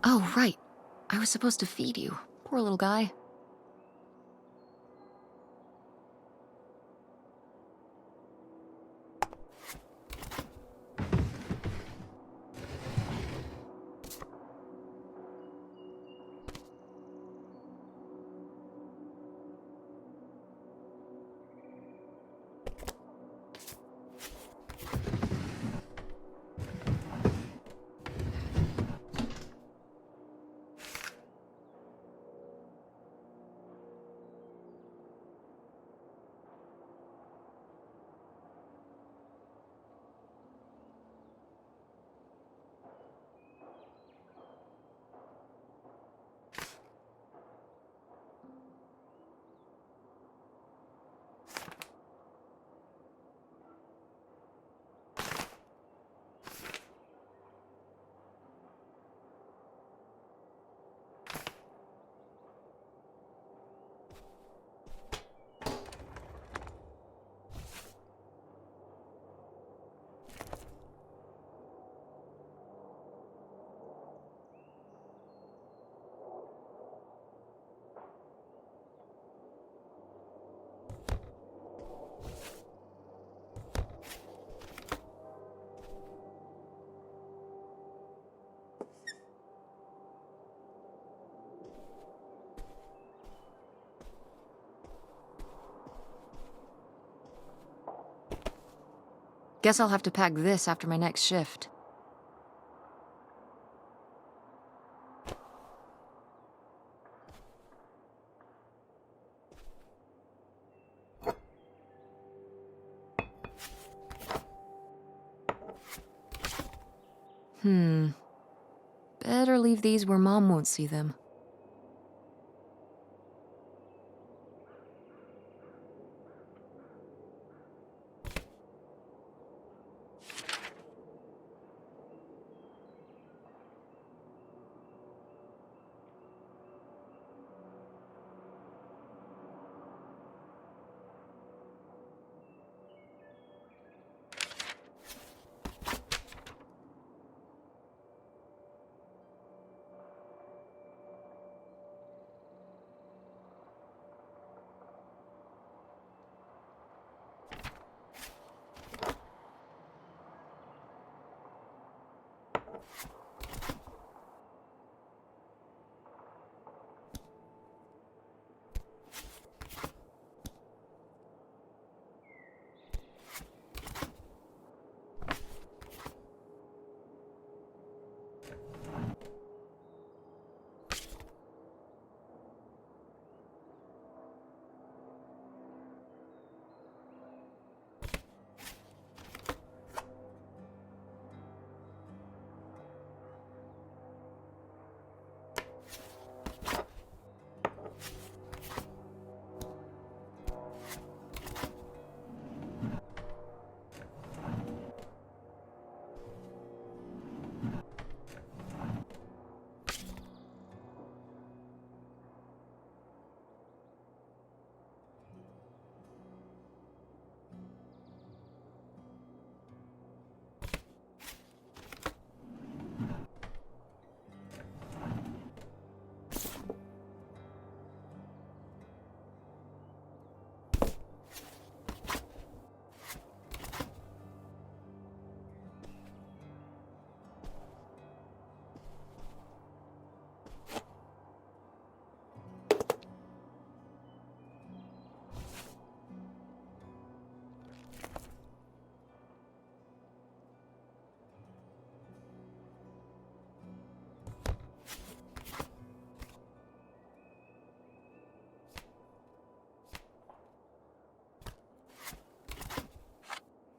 Oh, right. I was supposed to feed you. Poor little guy. Guess I'll have to pack this after my next shift. Better leave these where Mom won't see them.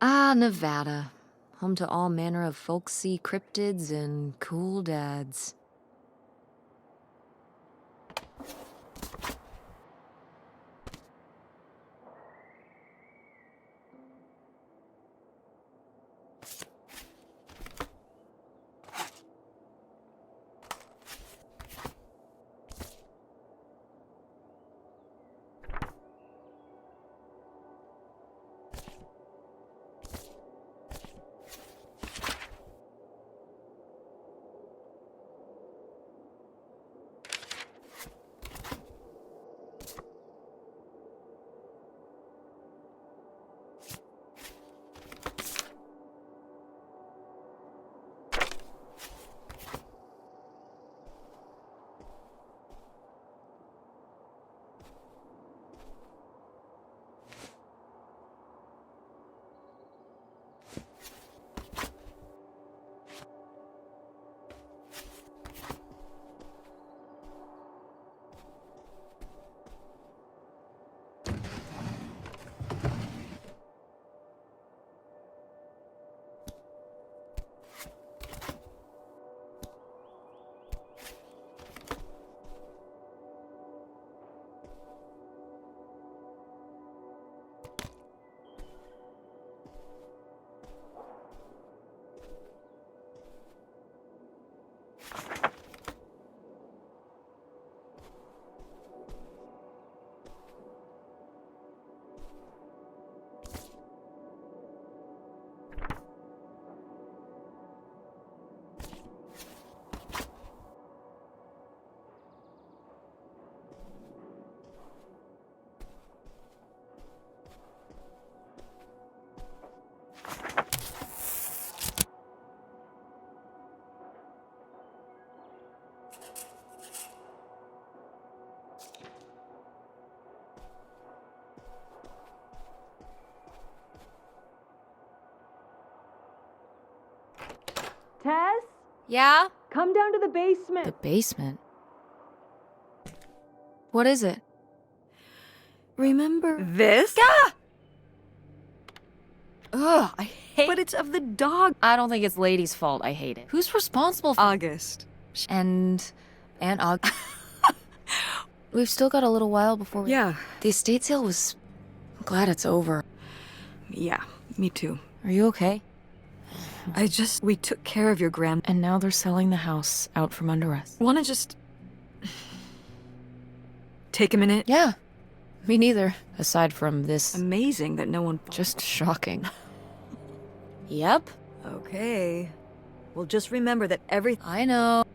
Ah, Nevada. Home to all manner of folksy cryptids and cool dads. Tess? Yeah? Come down to the basement. The basement? What is it? Remember? This? Ugh, I hate But it's of the dog. I don't think it's Lady's fault. I hate it. Who's responsible for August. And Aunt Og. We've still got a little while before we... Yeah. The estate sale was... I'm glad it's over. Yeah, me too. Are you okay? We took care of your grand... And now they're selling the house out from under us. Wanna just... take a minute? Yeah. Me neither. Aside from this... Amazing that no one... Just shocking. Yep. Okay. Well, just remember that every... I know.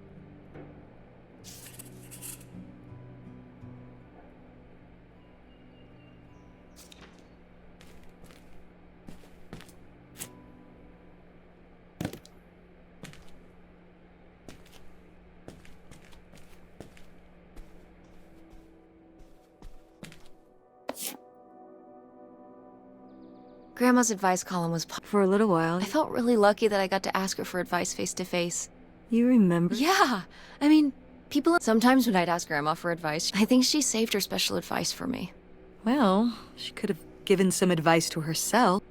Grandma's advice column was... For a little while. I felt really lucky that I got to ask her for advice face to face. You remember? Yeah. I mean, people... Sometimes when I'd ask Grandma for advice, I think she saved her special advice for me. Well, she could have given some advice to herself.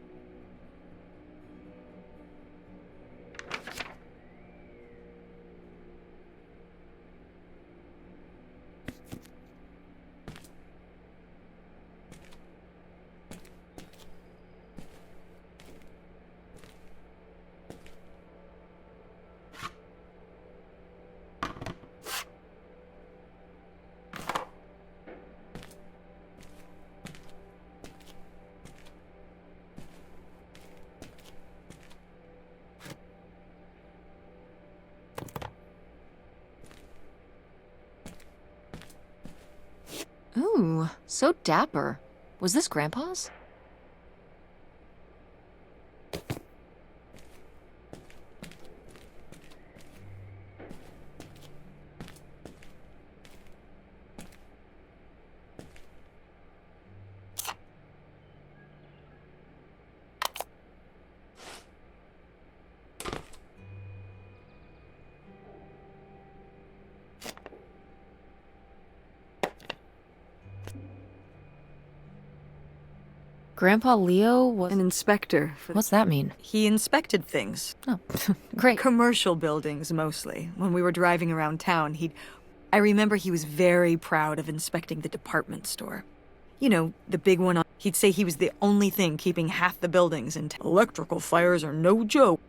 Ooh, so dapper. Was this Grandpa's? Grandpa Leo was... An inspector. What's that mean? He inspected things. Oh, great. Commercial buildings, mostly. When we were driving around town, I remember he was very proud of inspecting the department store. You know, the big one. He'd say he was the only thing keeping half the buildings in town. Electrical fires are no joke.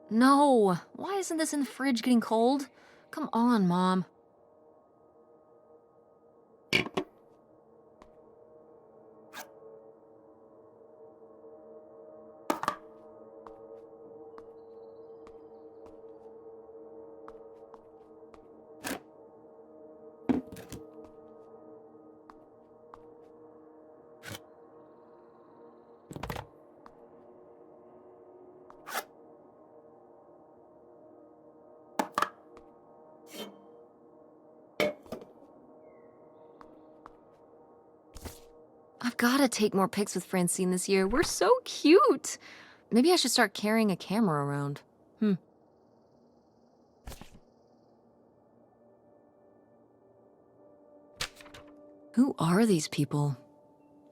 No! Why isn't this in the fridge getting cold? Come on, Mom. I've gotta take more pics with Francine this year. We're so cute! Maybe I should start carrying a camera around. Who are these people?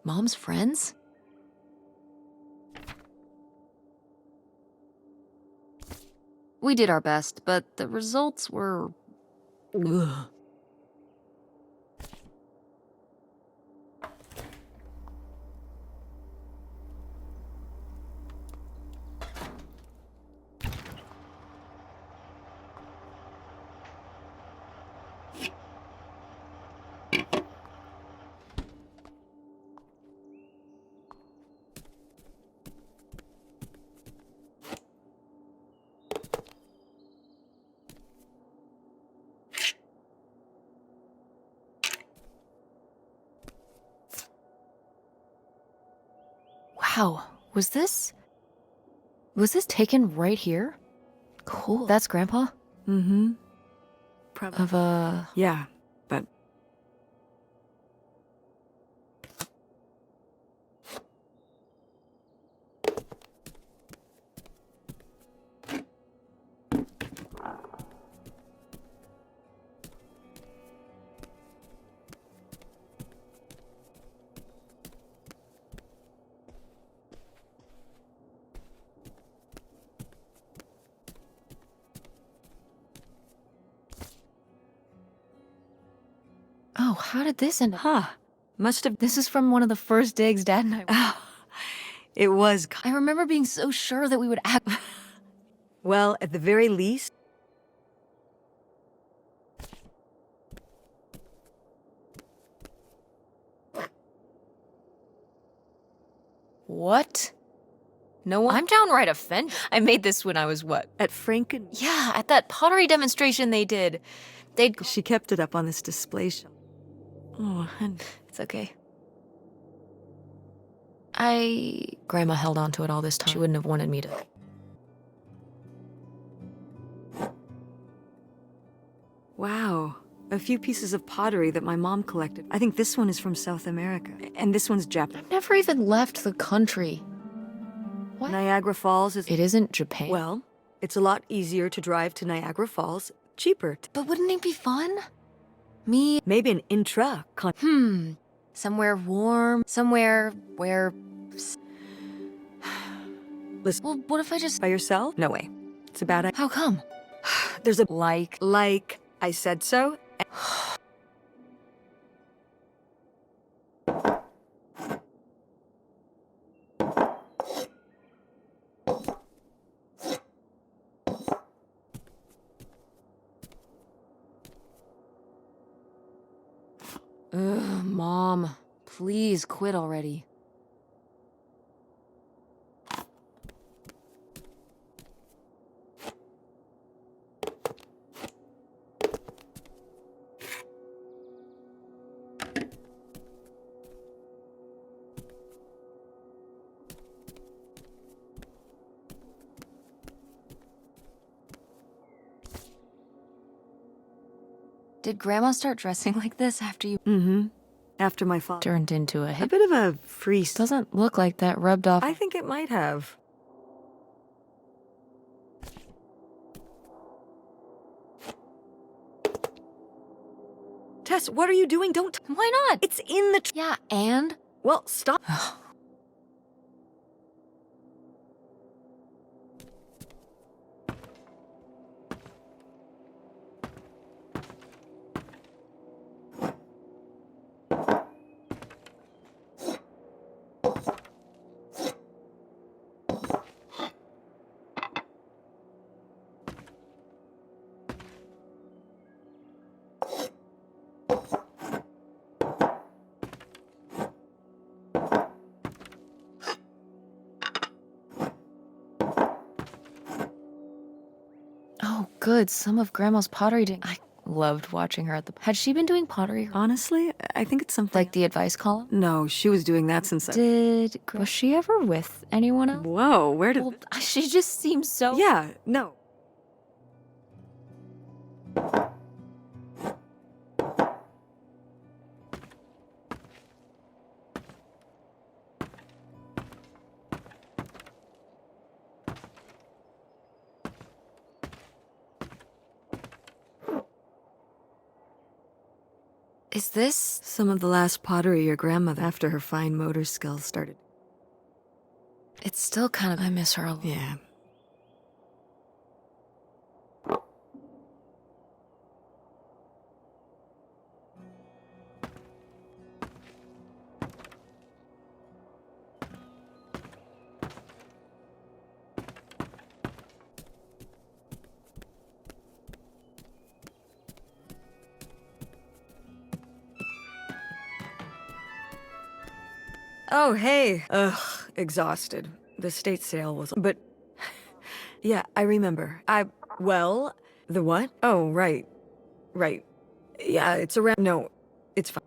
Mom's friends? We did our best, but the results were... Ugh. Wow, was this taken right here? Cool. That's Grandpa? Mm-hmm. Probably. Yeah, but... Oh, how did this end up? Huh. Must have... This is from one of the first digs Dad and I went. Oh, it was... I remember being so sure that we would act... Well, at the very least... What? No one... I'm downright offended. I made this when I was what? At Franken... Yeah, at that pottery demonstration they did. She kept it up on this display shelf. Oh, and... It's okay. Grandma held on to it all this time. She wouldn't have wanted me to... Wow. A few pieces of pottery that my mom collected. I think this one is from South America. And this one's Japan. Never even left the country. What? Niagara Falls is... It isn't Japan. Well, it's a lot easier to drive to Niagara Falls. Cheaper. But wouldn't it be fun? Me... Maybe an intra-con... Somewhere warm. Somewhere where Listen, Well, what if I just. by yourself? No way. It's a bad idea. How come? There's a Like. I said so. Ugh, Mom. Please quit already. Did Grandma start dressing like this after you Mm-hmm. After my father. turned into a A hip? bit of a free. Doesn't look like that rubbed off. I think it might have. Tess, what are you doing? Don't. Why not? It's in the. Yeah, and? Well, stop. Oh, good. Some of Grandma's pottery did. I loved watching her at the. Had she been doing pottery? Honestly, I think it's something. Like the advice column? No, she was doing that since. Was she ever with anyone else? Whoa, where did? Well, she just seems so. Yeah, no. Is this? Some of the last pottery your grandmother after her fine motor skills started. It's still kind of. I miss her a lot. Yeah. Oh, hey. Ugh, exhausted. The state sale was. But. Yeah, I remember. Well, the what? Oh, right. Right. Yeah, it's around. No, it's fine.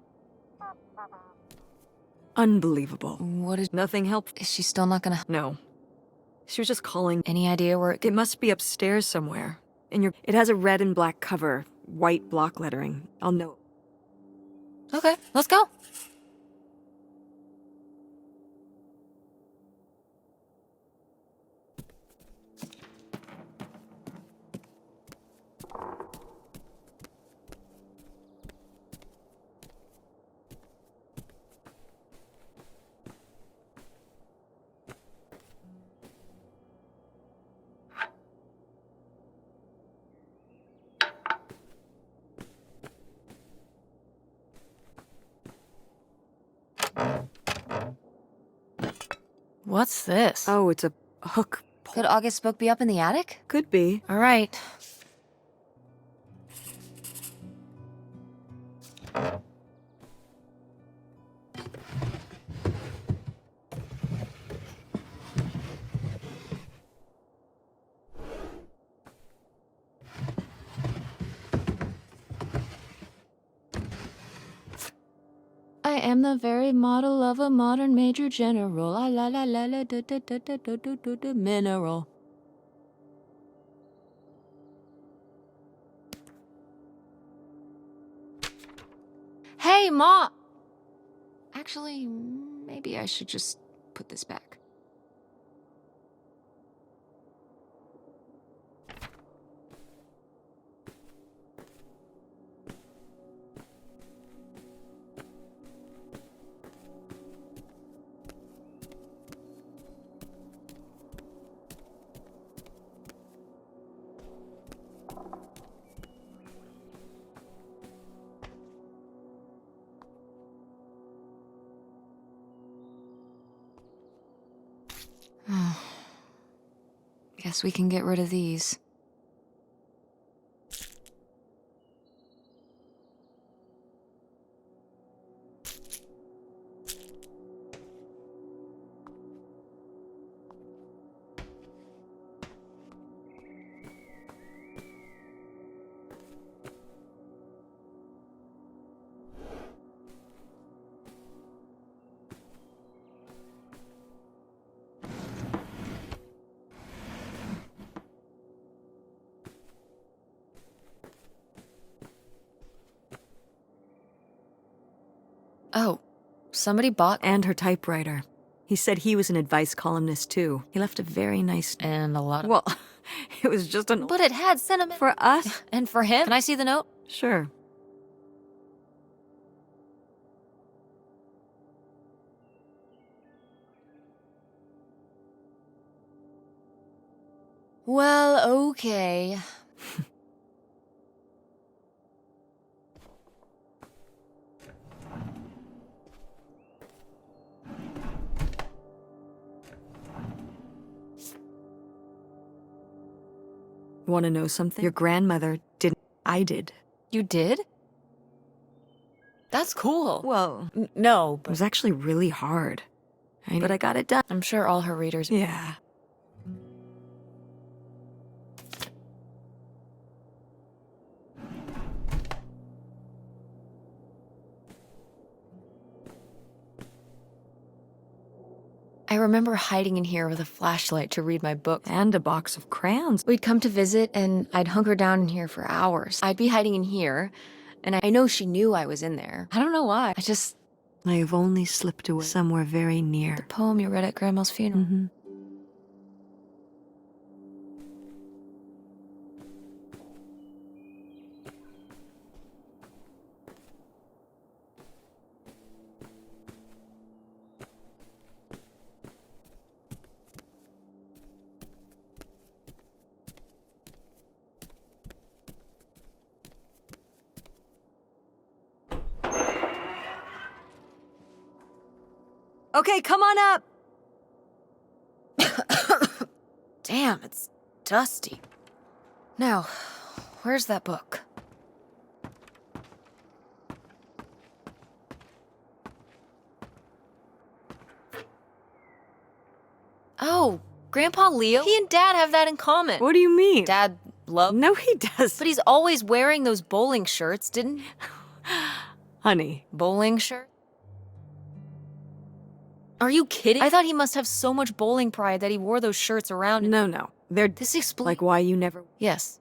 Unbelievable. What is? Nothing helped. Is she still not gonna? No. She was just calling. Any idea where it It could? must be upstairs somewhere. It has a red and black cover, white block lettering. I'll know. Okay, let's go. What's this? Oh, it's a hook. Could August's book be up in the attic? Could be. All right. I am the very model of a modern major general. Ah, la la la la da da da da da da da da mineral. Hey, Ma! Actually, maybe I should just put this back. Guess we can get rid of these. Oh, somebody bought And her typewriter. He said he was an advice columnist too. He left a very nice... and a lot of... Well, it was just an... But it had sentiment. For us? And for him. Can I see the note? Sure. Well, okay. Want to know something? Your grandmother didn't. I did. You did? That's cool. Well, No, it but was actually really hard. But I got it done. I'm sure all her readers... Yeah. I remember hiding in here with a flashlight to read my book. And a box of crayons. We'd come to visit, and I'd hunker down in here for hours. I'd be hiding in here, and I know she knew I was in there. I don't know why. I have only slipped away somewhere very near. The poem you read at Grandma's funeral. Mm-hmm. Okay, come on up. Damn, it's dusty. Now, where's that book? Oh, Grandpa Leo? He and Dad have that in common. What do you mean? Dad loved... No, he does. But he's always wearing those bowling shirts, didn't he? Honey. Bowling shirt? Are you kidding? I thought he must have so much bowling pride that he wore those shirts around. No. They're This explains... like why you never... Yes.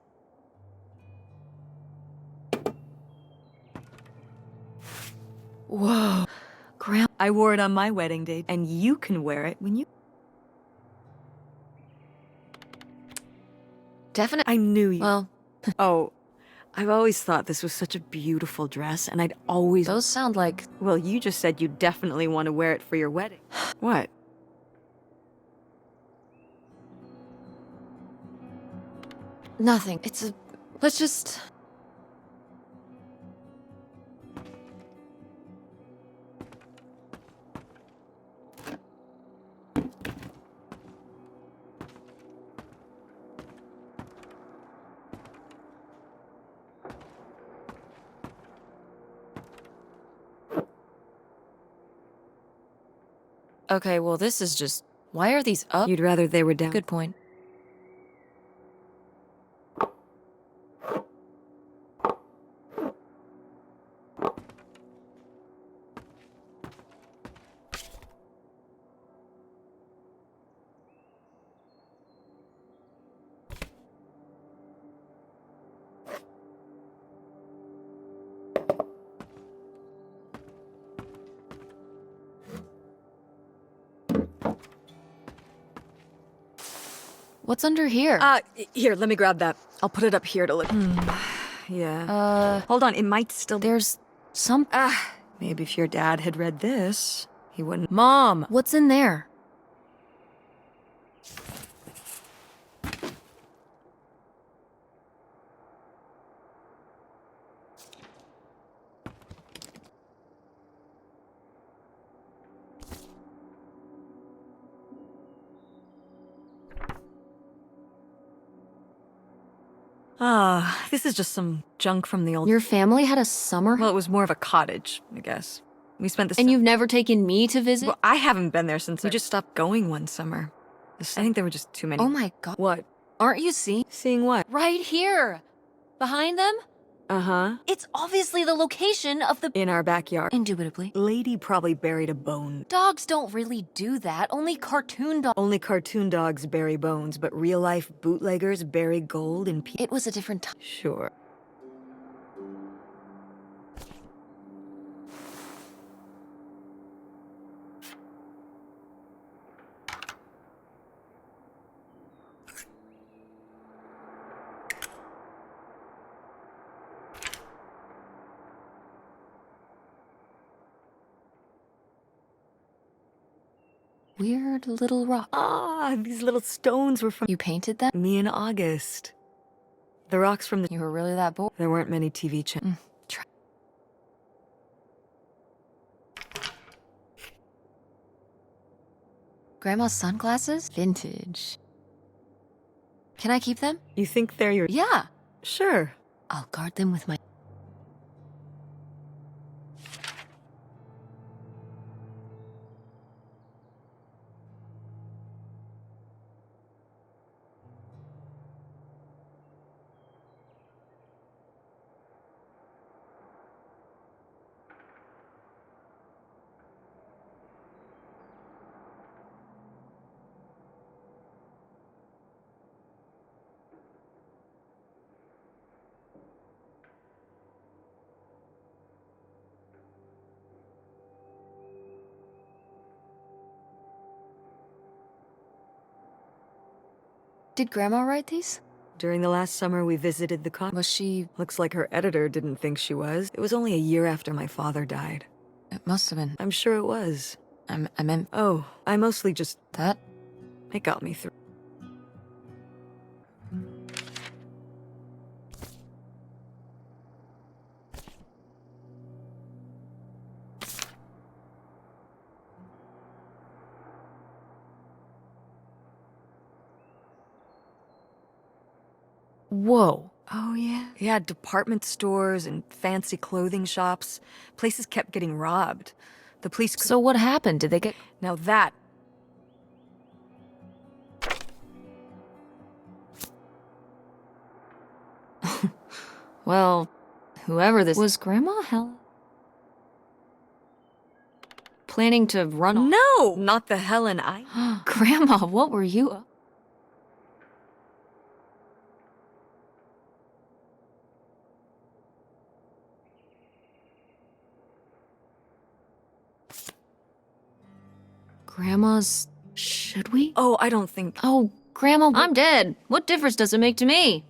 Whoa. Grandma... I wore it on my wedding day, and you can wear it when you... Definitely. I knew you... Well, Oh, I've always thought this was such a beautiful dress, and I'd always... those sound like... Well, you just said you definitely want to wear it for your wedding. What? Nothing. It's a... Let's just... Okay, well, this is just... Why are these up? You'd rather they were down. Good point. What's under here? Here, let me grab that. I'll put it up here to look. Yeah. Hold on, it might still... There's some... Maybe if your dad had read this, he wouldn't... Mom, what's in there? Ah, this is just some junk from the old... Your family had a summer Well, it was more of a cottage, I guess. We spent the and you've never taken me to visit? Well, I haven't been there since we just stopped going one summer. I think there were just too many... Oh my god. What? Aren't you seeing? Seeing what? Right here! Behind them? Uh-huh. It's obviously the location of the... In our backyard. Indubitably. Lady probably buried a bone. Dogs don't really do that. Only cartoon dogs. Only cartoon dogs bury bones, but real-life bootleggers bury gold in It was a different time. Sure. Weird little rock. Ah, these little stones were from You painted them? me in August. The rocks from the... You were really that bored? There weren't many TV channels. Try. Grandma's sunglasses? Vintage. Can I keep them? You think they're your... Yeah. Sure. I'll guard them with my... Did Grandma write these? During the last summer we visited the Was she... Looks like her editor didn't think she was. It was only a year after my father died. It must have been. I'm sure it was. I meant Oh, I mostly just... that. It got me through. Whoa. Oh, yeah? Yeah, department stores and fancy clothing shops. Places kept getting robbed. The police... So what happened? Did they get... Now that... Well, whoever this... Was Grandma planning to run off? No! Not the Helen I... Grandma, what were you... Grandma's... Should we? Oh, I don't think... Oh, Grandma... I'm dead. What difference does it make to me?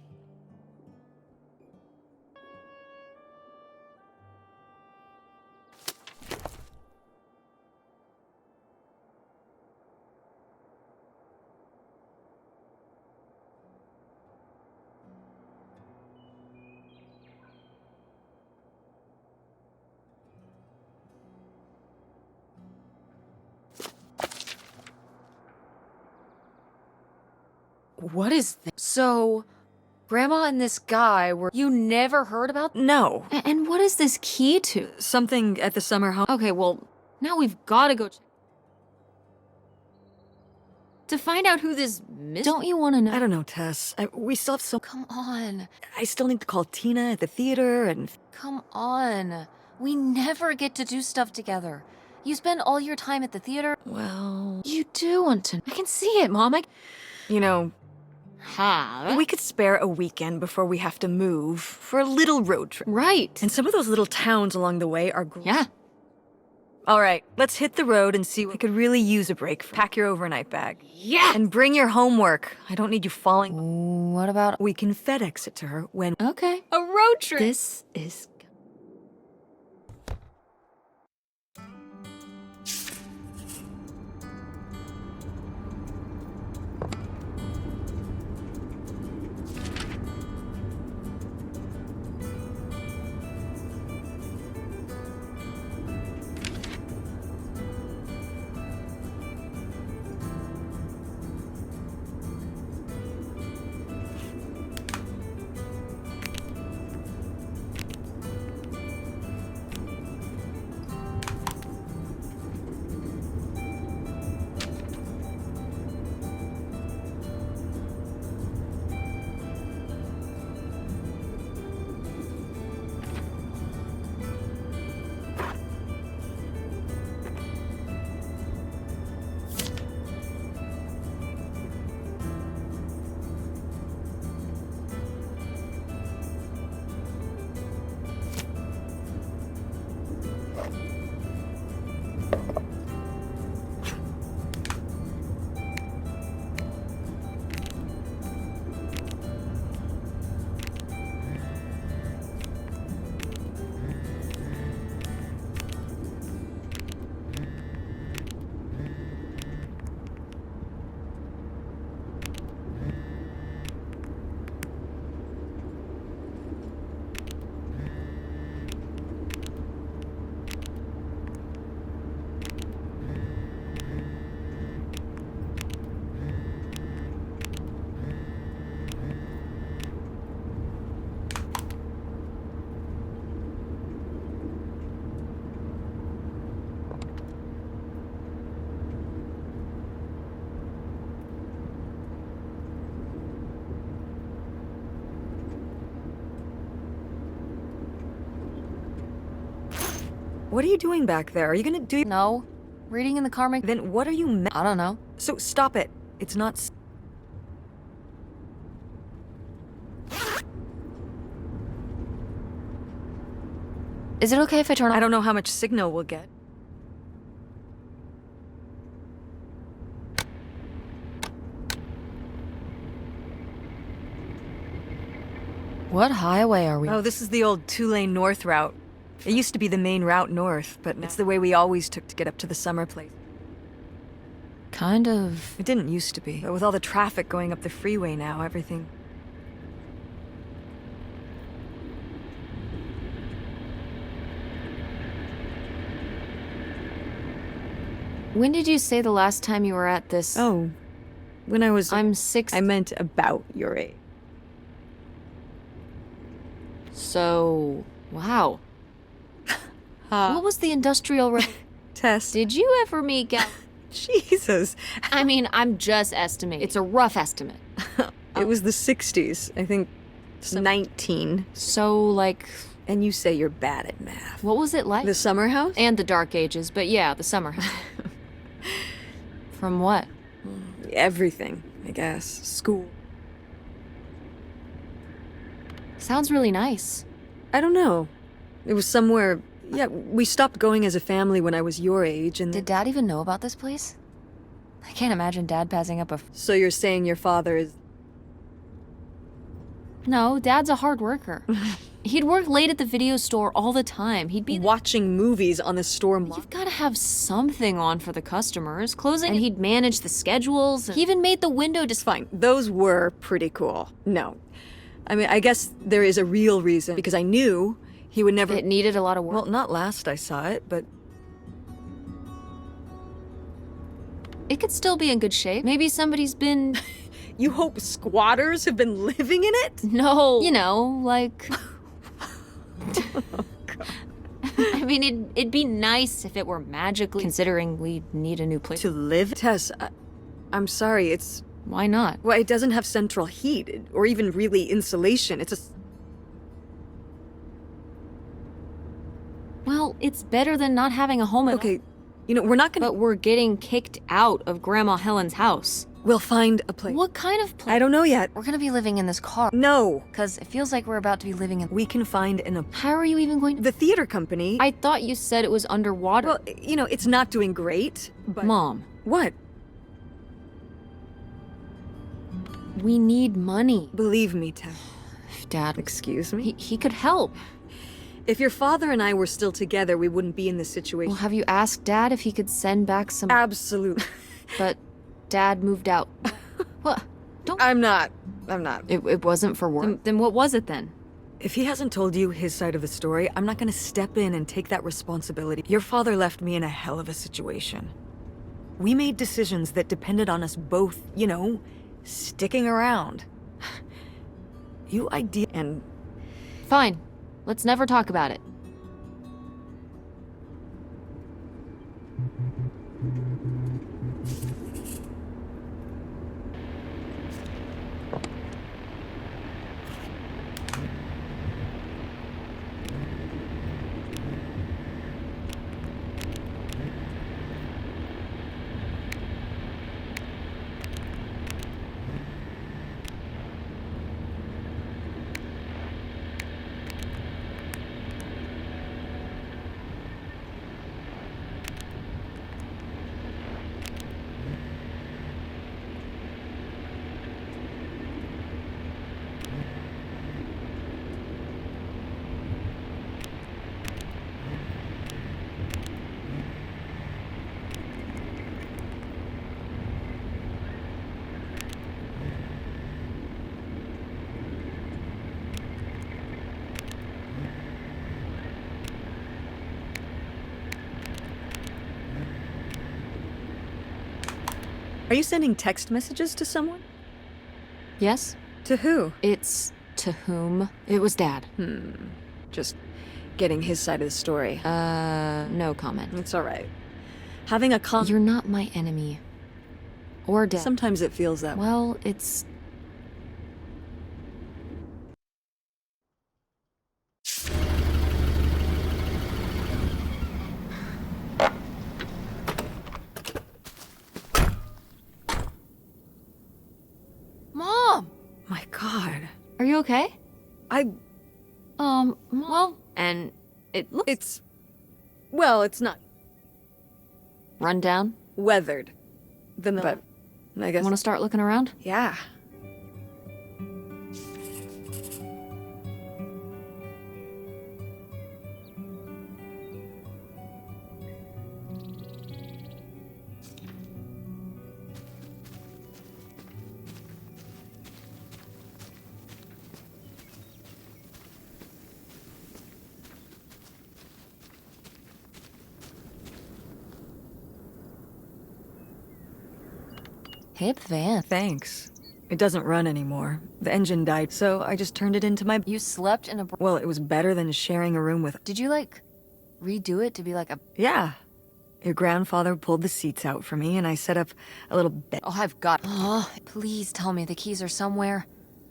What is this? So, Grandma and this guy were... You never heard about... No. And what is this key to? Something at the summer home. Okay, well, now we've got to go check. To find out who this Don't you want to know? I don't know, Tess. We still have so... Come on. I still need to call Tina at the theater and... Come on. We never get to do stuff together. You spend all your time at the theater. Well... You do want to... I can see it, Mom. You know... Huh? We could spare a weekend before we have to move for a little road trip. Right. And some of those little towns along the way are... Yeah. All right, let's hit the road and see what I could really use a break from. Pack your overnight bag. Yeah! And bring your homework. I don't need you falling... What about... We can FedEx it to her when... Okay. A road trip! This is... What are you doing back there? Are you gonna do... No. Reading in the car Then what are you... I don't know. So stop it. It's not... Is it okay if I turn I on? don't know how much signal we'll get. What highway are we? Oh, this is the old two-lane north route. It used to be the main route north, but it's the way we always took to get up to the summer place. Kind of. It didn't used to be, but with all the traffic going up the freeway now, everything... When did you say the last time you were at this? Oh, when I was... I'm 6. I meant about your age. So, wow. What was the industrial Tess. Did you ever meet Gal? Jesus. I mean, I'm just estimating. It's a rough estimate. It was the 60s, I think. 19. So, like, And you say you're bad at math. what was it like? The summer house? And the Dark Ages, but yeah, the summer house. From what? Everything, I guess. School. Sounds really nice. I don't know. It was somewhere... Yeah, we stopped going as a family when I was your age, and... Did Dad even know about this place? I can't imagine Dad passing up a... So you're saying your father is... No, Dad's a hard worker. He'd work late at the video store all the time. He'd be... watching movies on the store... You've got to have something on for the customers. Closing... And he'd manage the schedules. He even made the window Fine, those were pretty cool. No. I mean, I guess there is a real reason, because I knew he would never... It needed a lot of work. Well, not last I saw it, but... It could still be in good shape. Maybe somebody's been... You hope squatters have been living in it? No. You know, like... I mean, it'd be nice if it were magically... Considering we need a new place. To live? Tess, I'm sorry, it's... Why not? Well, it doesn't have central heat, or even really insulation. It's a... Well, it's better than not having a home at all. Okay, you know, we're not gonna... But we're getting kicked out of Grandma Helen's house. We'll find a place. What kind of place? I don't know yet. We're gonna be living in this car. No. Because it feels like we're about to be living in... We can find How are you even going to... The theater company... I thought you said it was underwater. Well, you know, it's not doing great, but... Mom, What? we need money. Believe me, Tess. If Dad... Excuse me? He could help. If your father and I were still together, we wouldn't be in this situation. Well, have you asked Dad if he could send back some... Absolutely. But Dad moved out. What? Don't... I'm not. It wasn't for work. Then what was it then? If he hasn't told you his side of the story, I'm not gonna step in and take that responsibility. Your father left me in a hell of a situation. We made decisions that depended on us both, you know, sticking around. You idea and... Fine. Let's never talk about it. Are you sending text messages to someone? Yes? To who? It's... to whom? It was Dad. Just getting his side of the story. No comment. It's all right. Having a You're not my enemy. Or Dad. Sometimes it feels that way. Well, it's... you okay? Well, and it looks... It's not Run down? weathered. But I guess... Want to start looking around? Yeah. Hip van. Thanks. It doesn't run anymore. The engine died, so I just turned it into my... You slept in a... Well, it was better than sharing a room with... Did you, like, redo it to be like a... Yeah. Your grandfather pulled the seats out for me, and I set up a little bed. Oh, I've got... Oh, please tell me the keys are somewhere.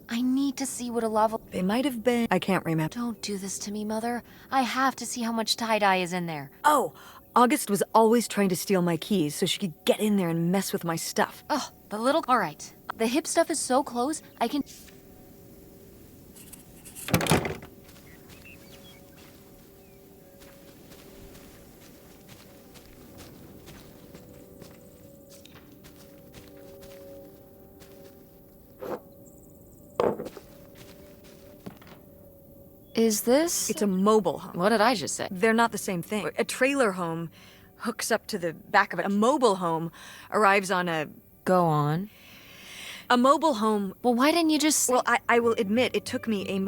I need to see what a lava... They might have been... I can't remember. Don't do this to me, Mother. I have to see how much tie-dye is in there. Oh, August was always trying to steal my keys so she could get in there and mess with my stuff. Oh, the little... All right. The hip stuff is so close, I can... Is this... It's a mobile home. What did I just say? They're not the same thing. A trailer home hooks up to the back of it. A mobile home arrives on a... Go on. A mobile home... Well, why didn't you just... Well, I will admit, it took me a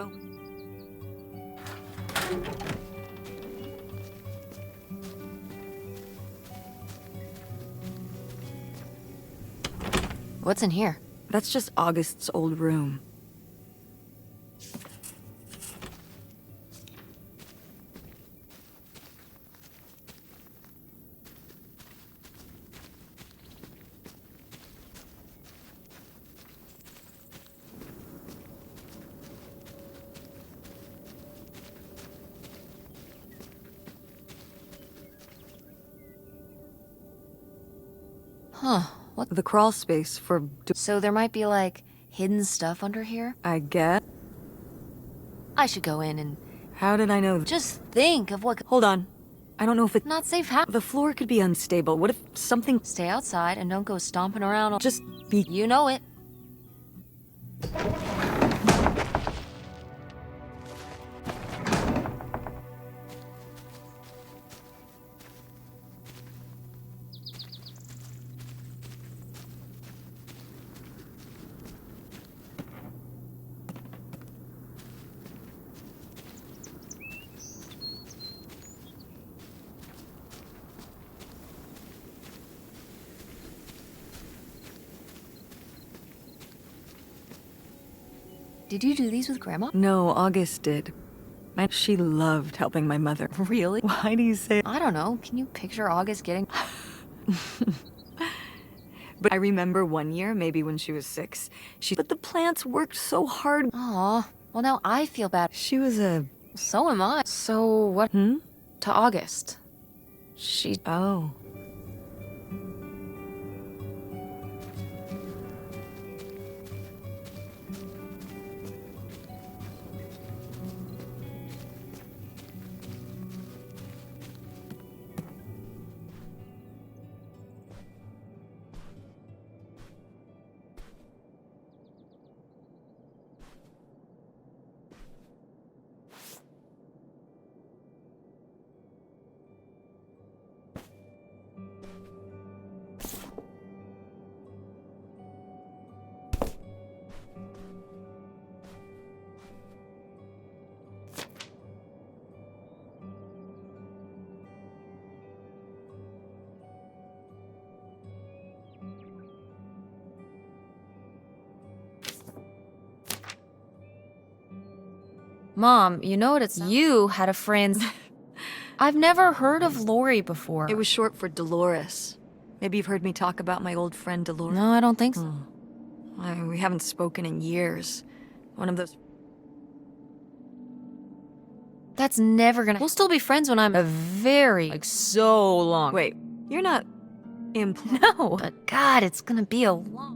What's in here? That's just August's old room. Huh. What? The crawl space for... So there might be, like, hidden stuff under here? I guess. I should go in and... How did I know? Just think of what... Hold on. I don't know if it... Not safe how... The floor could be unstable. What if something... Stay outside and don't go stomping around all... Just be... You know it. Did you do these with Grandma? No, August did. She loved helping my mother. Really? Why do you say... I don't know. Can you picture August getting... But I remember one year, maybe when she was 6, But the plants worked so hard. Aw. Well, now I feel bad. She was a... So am I. So what... Hmm? To August. She... Oh. Mom, you know what it's... You had a friend... I've never heard of Lori before. It was short for Dolores. Maybe you've heard me talk about my old friend Dolores. No, I don't think so. We haven't spoken in years. One of those... That's never gonna... We'll still be friends when I'm a very... Like, so long. Wait, you're not... No, but God, it's gonna be a long...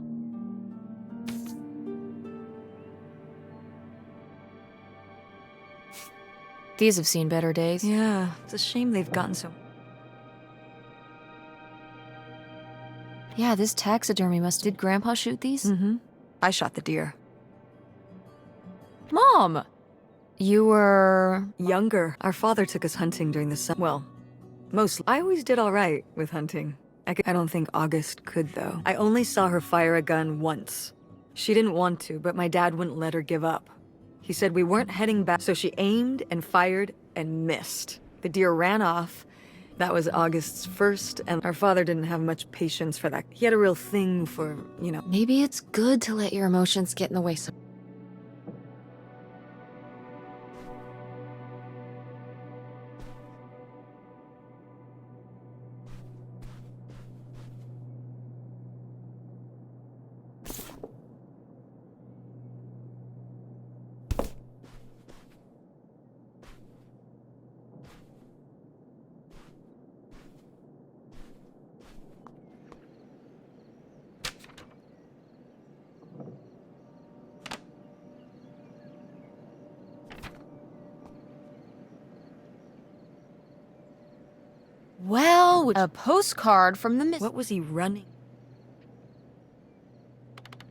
These have seen better days. Yeah, it's a shame they've gotten so... Yeah, this taxidermy must... Did Grandpa shoot these? Mm-hmm. I shot the deer. Mom! You were... Younger. Our father took us hunting during the summer. Well, mostly. I always did all right with hunting. I don't think August could, though. I only saw her fire a gun once. She didn't want to, but my dad wouldn't let her give up. He said we weren't heading back, so she aimed and fired and missed. The deer ran off. That was August's first, and our father didn't have much patience for that. He had a real thing for, you know... Maybe it's good to let your emotions get in the way some... Well, a postcard from the What was he running?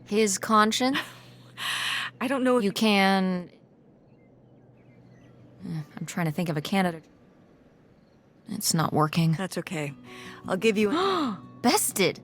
His conscience? I don't know if... You can... I'm trying to think of a candidate. It's not working. That's okay. I'll give you... Bested!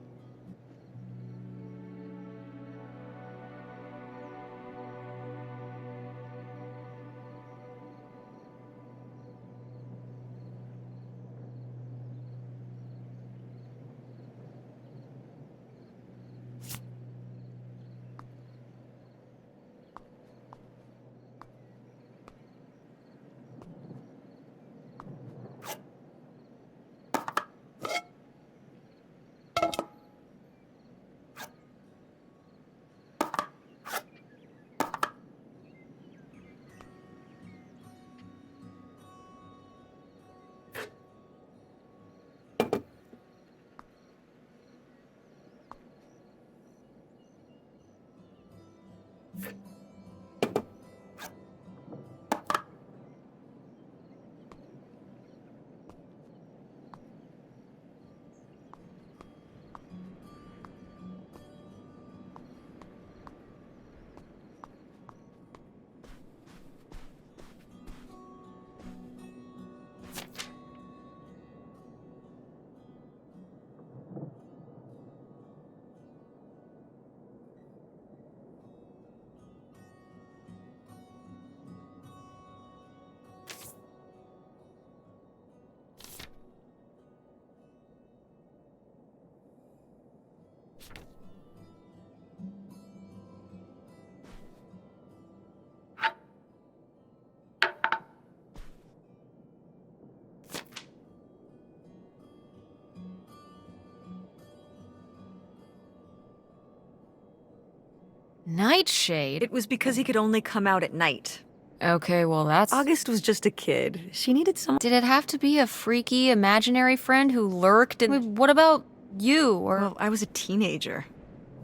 Nightshade? It was because he could only come out at night. Okay, well that's... August was just a kid. She needed someone... Did it have to be a freaky, imaginary friend who lurked and... What about you, or... Well, I was a teenager.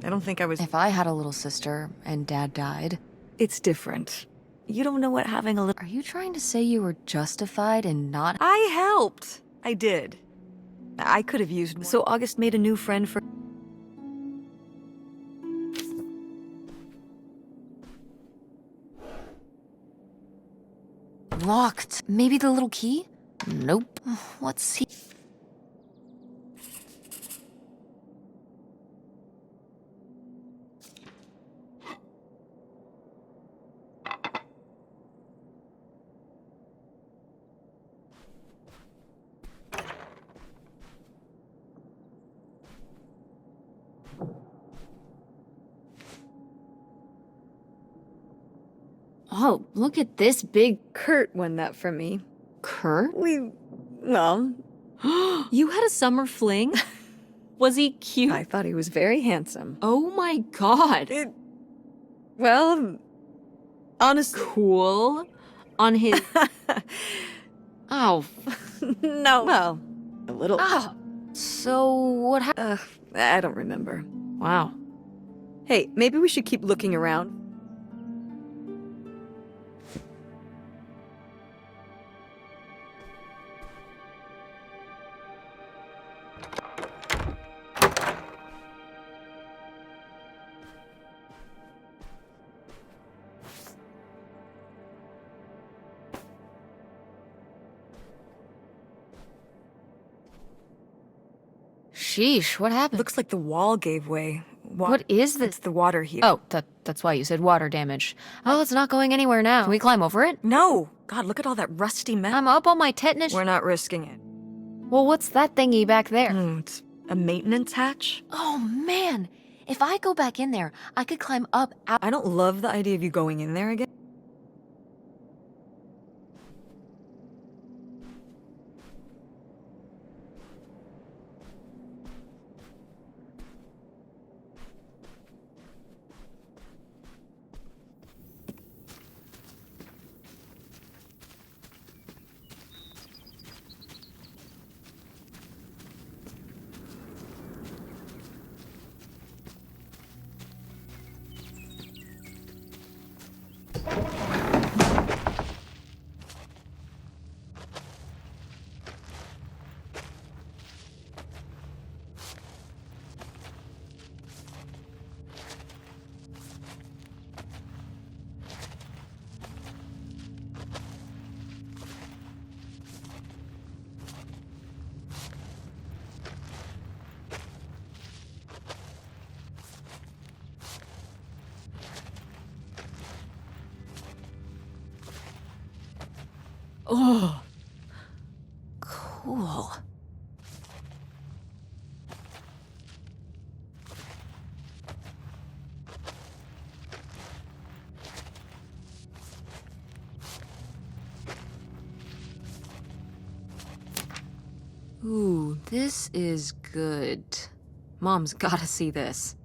I don't think I was... If I had a little sister and Dad died... It's different. You don't know what having a little... Are you trying to say you were justified in not... I helped. I did. I could have used... So August made a new friend for... Locked. Maybe the little key? Nope. What's he... Oh, look at this big... Kurt won that from me. Kurt? Well... You had a summer fling? Was he cute? I thought he was very handsome. Oh my god. Well... Honestly... Cool. On his... Oh. No. Well, a little... Ah. So, what happened? I don't remember. Wow. Hey, maybe we should keep looking around. Sheesh, what happened? Looks like the wall gave way. What is this? It's the water here. Oh, that's why you said water damage. Well, it's not going anywhere now. Can we climb over it? No! God, look at all that rusty metal. I'm up on my tetanus. We're not risking it. Well, what's that thingy back there? It's a maintenance hatch? Oh, man. If I go back in there, I could climb up out. I don't love the idea of you going in there again. Oh. Cool. Ooh, this is good. Mom's gotta see this.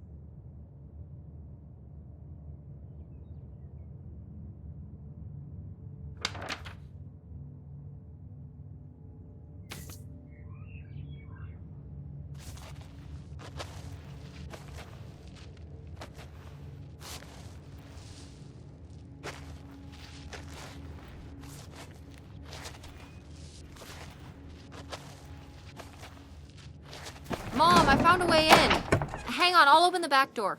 Mom, I found a way in. Hang on, I'll open the back door.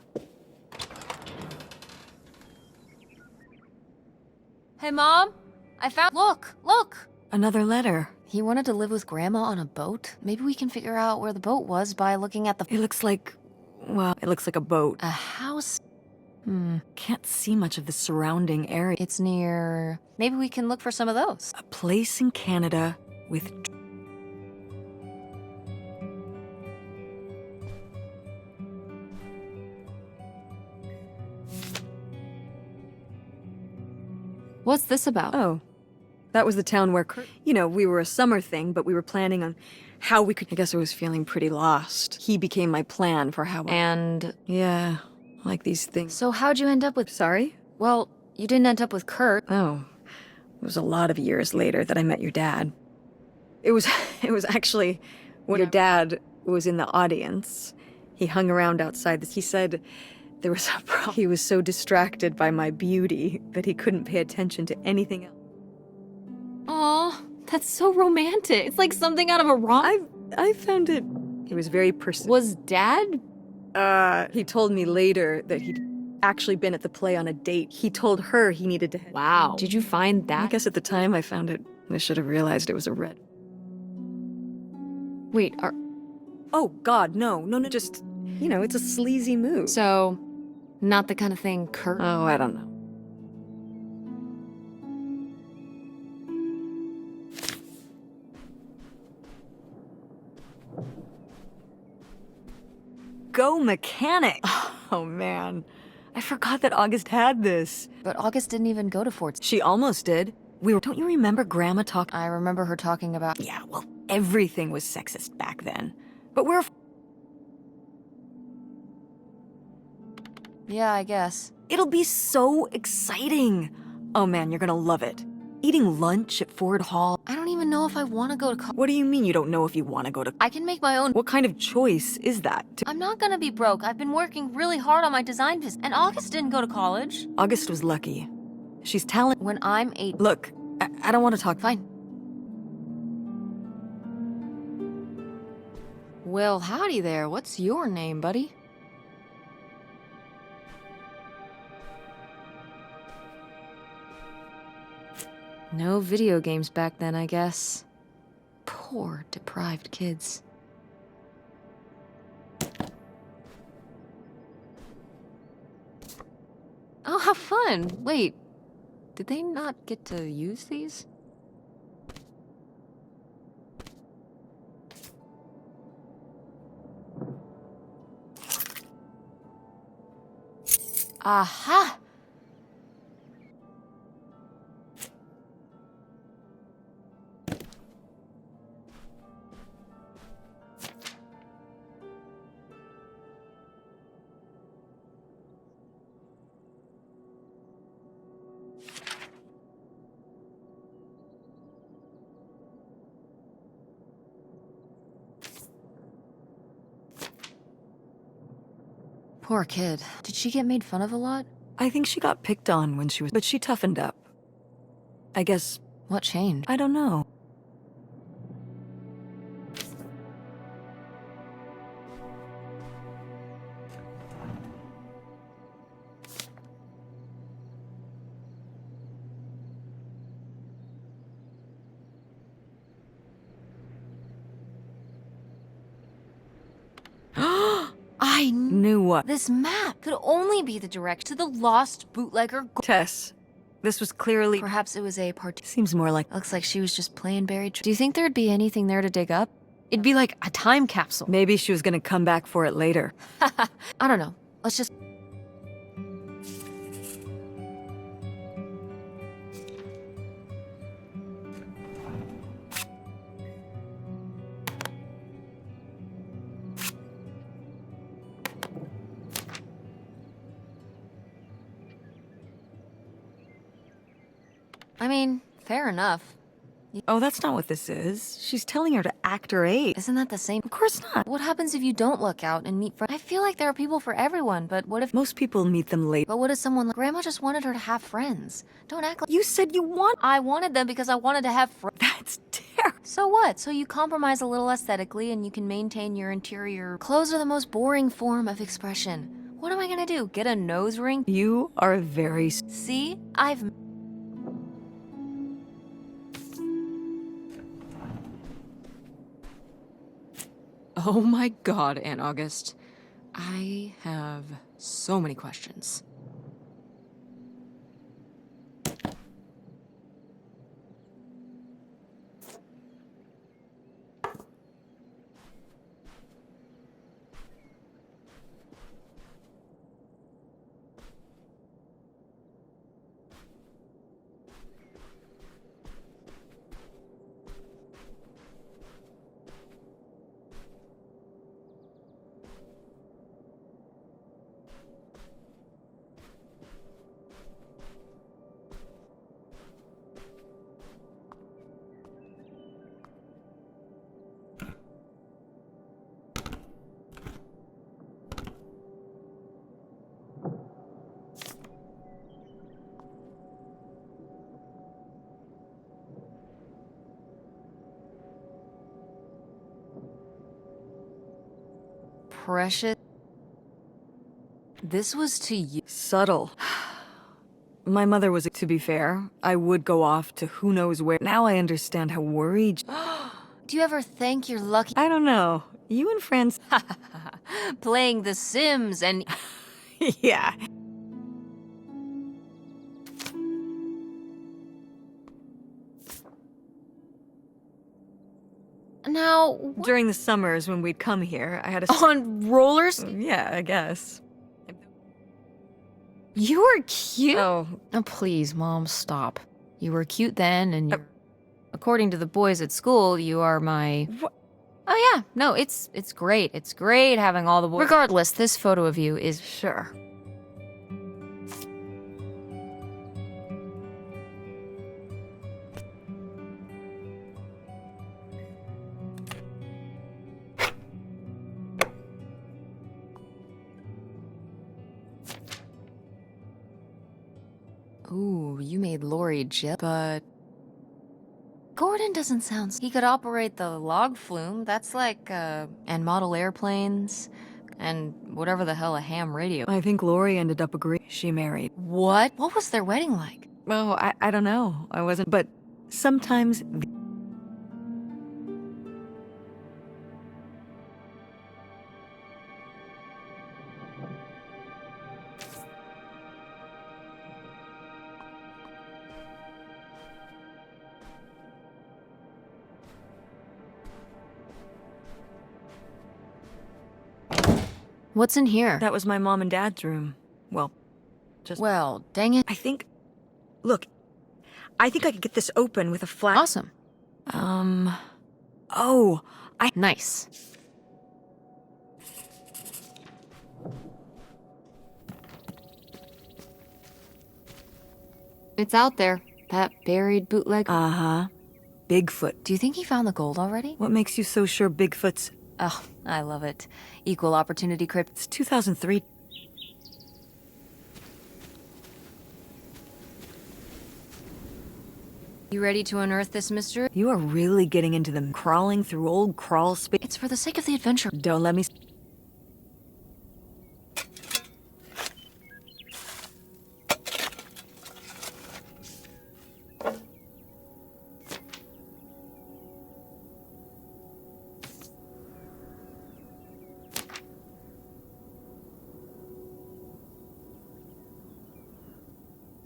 Hey, Mom? I found... Look! Another letter. He wanted to live with Grandma on a boat. Maybe we can figure out where the boat was by looking at the... It looks like... well, it looks like a boat. A house? Can't see much of the surrounding area. It's near... Maybe we can look for some of those. A place in Canada with... What's this about? Oh. That was the town where, you know, we were a summer thing, but we were planning on how we could... I guess I was feeling pretty lost. He became my plan for how... And... Yeah, like these things. So how'd you end up with... Sorry? Well, you didn't end up with Kurt. Oh. It was a lot of years later that I met your dad. It was actually when your dad was in the audience. He hung around outside this. He said there was a problem. He was so distracted by my beauty that he couldn't pay attention to anything else. Aw, that's so romantic. It's like something out of a rom... I found it... He was very Was Dad? He told me later that he'd actually been at the play on a date. He told her he needed to... Wow. Did you find that? I guess at the time I found it. I should have realized it was a red. Wait, Oh, God, no, just, you know, it's a sleazy move. So, not the kind of thing Kurt... Oh, I don't know. Go mechanic! Oh, man. I forgot that August had this. But August didn't even go to Fort... She almost did. Don't you remember Grandma talking? I remember her talking about... Yeah, well, everything was sexist back then. But we're... Yeah, I guess. It'll be so exciting. Oh man, you're gonna love it. Eating lunch at Ford Hall. I don't even know if I want to go to college. What do you mean you don't know if you want to go to... I can make my own... What kind of choice is that? I'm not gonna be broke. I've been working really hard on my design business. And August didn't go to college. August was lucky. She's talented. When I'm 8... Look, I don't want to talk... Fine. Well, howdy there. What's your name, buddy? No video games back then, I guess. Poor, deprived kids. Oh, how fun. Wait, did they not get to use these? Aha! Poor kid. Did she get made fun of a lot? I think she got picked on when she was, but she toughened up. I guess, What changed? I don't know. I Knew what? This map could only be the direct to the lost bootlegger. Tess, this was clearly. Perhaps it was a part. Seems more like. Looks like she was just playing buried. Do you think there'd be anything there to dig up? It'd be like a time capsule. Maybe she was gonna come back for it later. I don't know. Let's just. I mean, fair enough. Oh, that's not what this is. She's telling her to act her age. Isn't that the same? Of course not. What happens if you don't look out and meet friends? I feel like there are people for everyone, but what if? Most people meet them late. But what if someone like Grandma just wanted her to have friends? Don't act like You said you want. I wanted them because I wanted to have friends. That's terrible. So what? So you compromise a little aesthetically and you can maintain your interior. Clothes are the most boring form of expression. What am I gonna do? Get a nose ring? You are very. See? I've. Oh my god, Aunt August. I have so many questions. Precious. This was to you. Subtle. My mother was. To be fair, I would go off to who knows where. Now I understand how worried. Do you ever thank your lucky I don't know. You and friends. playing The Sims and Yeah. now During the summers when we'd come here, I had a. on rollers? Yeah, I guess. You were cute. Oh, Oh, please, Mom, stop. You were cute then, and according to the boys at school, you are my. What? Oh yeah, no, it's great. It's great having all the boys. Regardless, this photo of you is. sure. Ooh, you made Lori jealous, but Gordon doesn't sound. He could operate the log flume. That's like and model airplanes, and whatever the hell a ham radio. I think Lori ended up agreeing. She married. What? What was their wedding like? Oh, I don't know. I wasn't. But sometimes. What's in here? That was my mom and dad's room. Well, just... Well, dang it. I think... Look, I think I could get this open with a flat... Awesome. Oh, Nice. It's out there. That buried bootleg. Uh-huh. Bigfoot. Do you think he found the gold already? What makes you so sure Bigfoot's... Oh, I love it. Equal opportunity crypt. It's 2003. You ready to unearth this mystery? You are really getting into them crawling through old crawl space. It's for the sake of the adventure. Don't let me...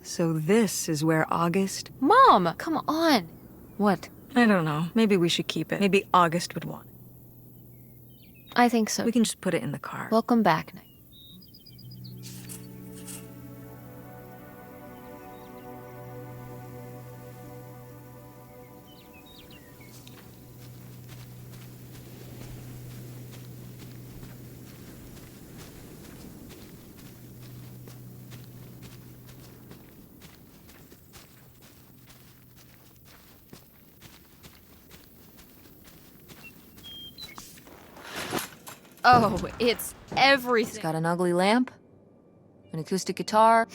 So this is where August... Mom, come on. What? I don't know. Maybe we should keep it. Maybe August would want it. I think so. We can just put it in the car. Welcome back, Nick. Oh, it's everything. It's got an ugly lamp, an acoustic guitar.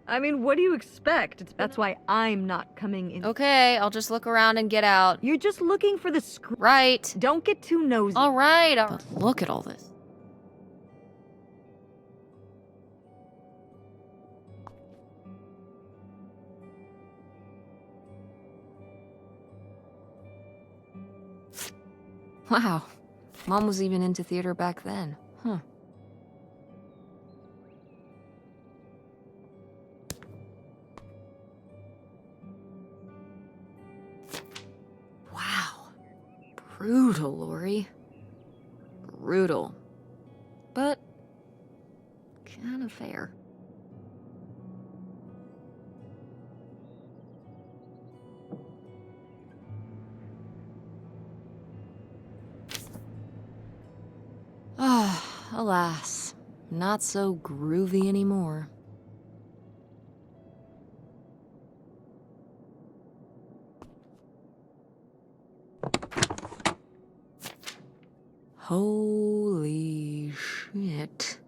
I mean, what do you expect? That's why I'm not coming in. Okay, I'll just look around and get out. You're just looking for the Right. Don't get too nosy. All right. But look at all this. Wow. Mom was even into theater back then. Huh. Wow. Brutal, Lori. Brutal. But kind of fair. Ah, alas. Not so groovy anymore. Holy shit.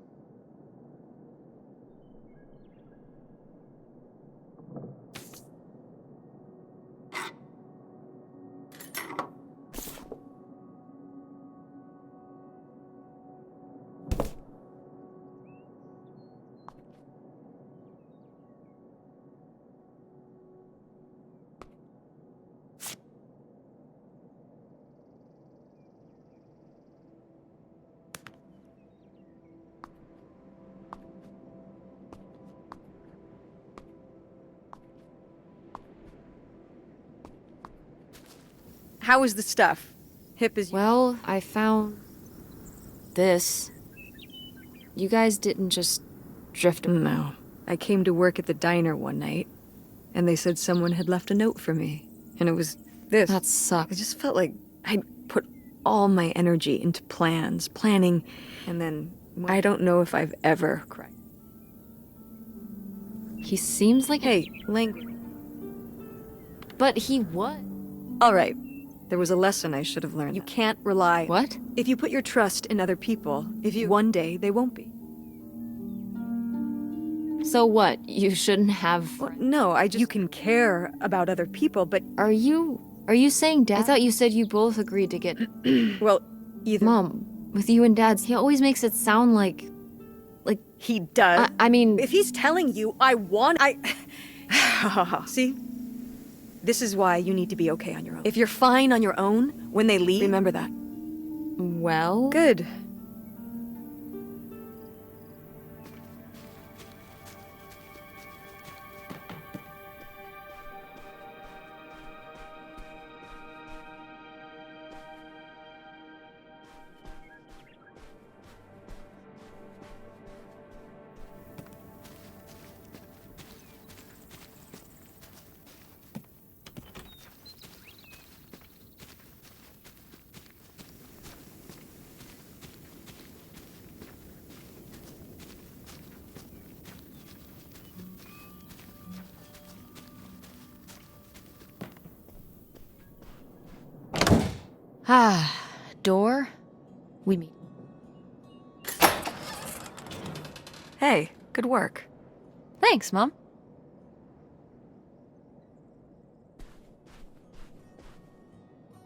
How is the stuff? Hip as you... Well, I found this. You guys didn't just drift. No. I came to work at the diner one night, and they said someone had left a note for me. And it was this. That I sucks. just felt like I'd put all my energy into planning, and then I don't know if I've ever cried. He seems like Hey, language. But he was. All right. There was a lesson I should have learned. You can't rely... What? If you put your trust in other people, one day they won't be. So what? You shouldn't have. Well, no, you can care about other people, but... Are you saying Dad? I thought you said you both agreed to get. Well, either... Mom, with you and Dad's, he always makes it sound like. He does. I mean. If he's telling you, See? This is why you need to be okay on your own. If you're fine on your own, when they leave, remember that. Well. Good. Ah, door. We meet. Hey, good work. Thanks, Mom.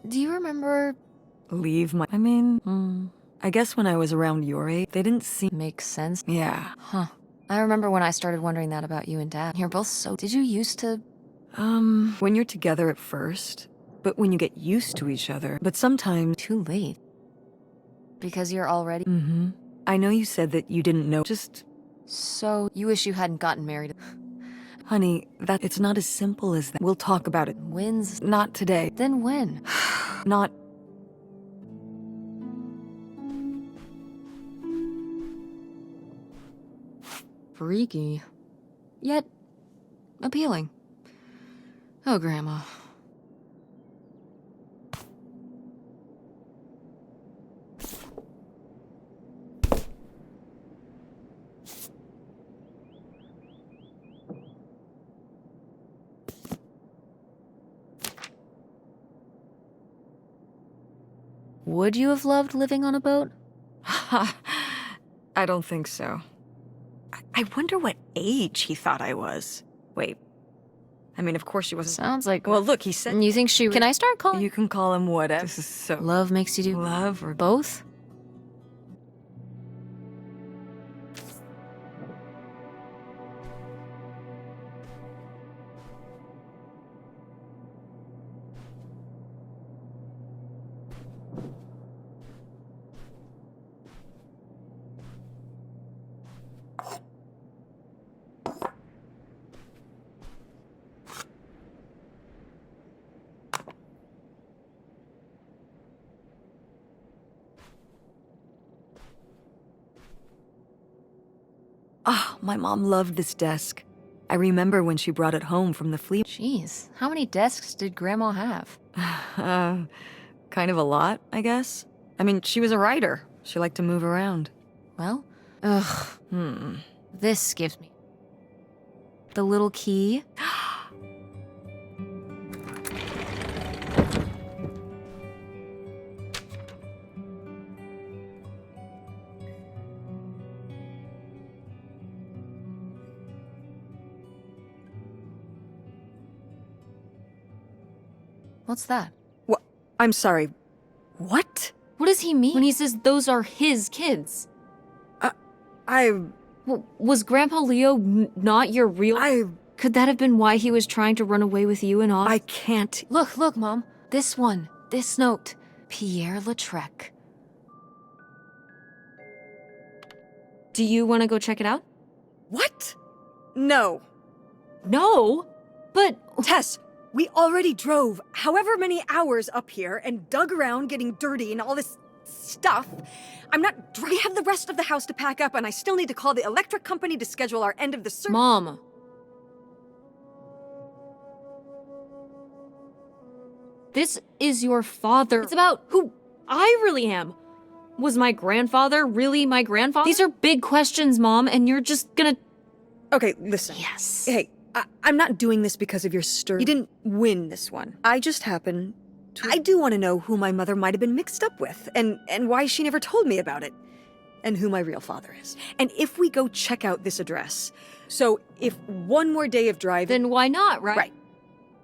Do you remember? Leave my. I mean, I guess when I was around your age, they didn't seem. Makes sense. Yeah. Huh. I remember when I started wondering that about you and Dad. You're both so. Did you used to? When you're together at first, but when you get used to each other. But sometimes. Too late. Because you're already. I know you said that you didn't know. Just, So you wish you hadn't gotten married. honey, that it's not as simple as that. We'll talk about it. When's? Not today. Then when? Not. Freaky. Yet appealing. Oh, Grandma. Would you have loved living on a boat? I don't think so. I wonder what age he thought I was. Wait. I mean, of course she wasn't. Sounds like. Well, look, he said. You think she? Can I start calling? You can call him whatever. This is so. Love makes you do Love or. both? Oh, my mom loved this desk. I remember when she brought it home from the flea. Jeez, how many desks did Grandma have? Kind of a lot, I guess. I mean, she was a writer. She liked to move around. Well, ugh. This gives me the little key. What's that? What? I'm sorry. What? What does he mean when he says those are his kids? Was Grandpa Leo not your real? Could that have been why he was trying to run away with you and all? I can't. Look, Mom. This one. This note. Pierre Lautrec. Do you want to go check it out? What? No. No, but Tess, we already drove however many hours up here and dug around getting dirty and all this stuff. We have the rest of the house to pack up, and I still need to call the electric company to schedule our end of the service. Mom. This is your father. It's about who I really am. Was my grandfather really my grandfather? These are big questions, Mom, and you're just gonna... Okay, listen. Yes. Hey, I'm not doing this because of your stir. You didn't win this one. I just happen to... I do want to know who my mother might have been mixed up with, and why she never told me about it, and who my real father is. And if we go check out this address, so if one more day of driving... Then why not, right? Right.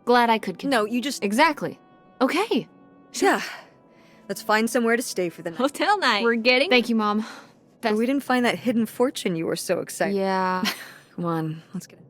Glad I could... No, you just... Exactly. Okay. Yeah. Let's find somewhere to stay for the night. Hotel night. We're getting... Thank you, Mom. But we didn't find that hidden fortune you were so excited. Yeah. Come on, let's get it.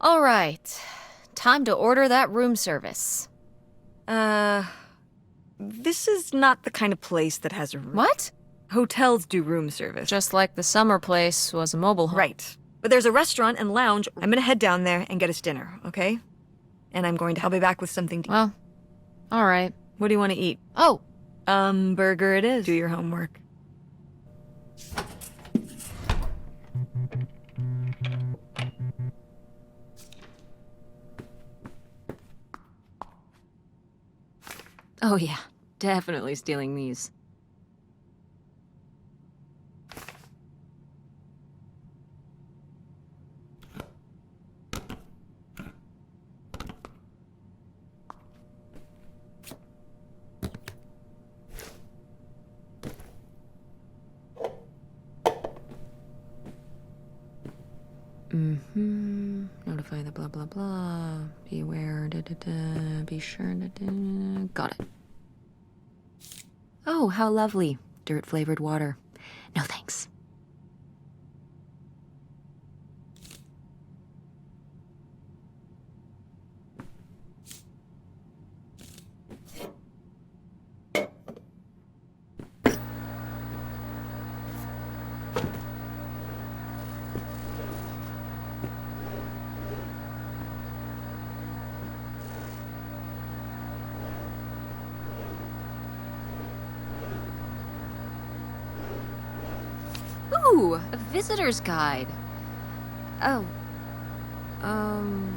All right. Time to order that room service. This is not the kind of place that has a room. What? Hotels do room service. Just like the summer place was a mobile home. Right. But there's a restaurant and lounge. I'm gonna head down there and get us dinner, okay? And I'll be back with something to eat. Well, all right. What do you want to eat? Oh, Burger it is. Do your homework. oh yeah. Definitely stealing these. Notify the blah blah blah. Be aware. Be sure. Got it. Oh, how lovely. Dirt flavored water. No thanks. Ooh, a visitor's guide. Oh. Hmm.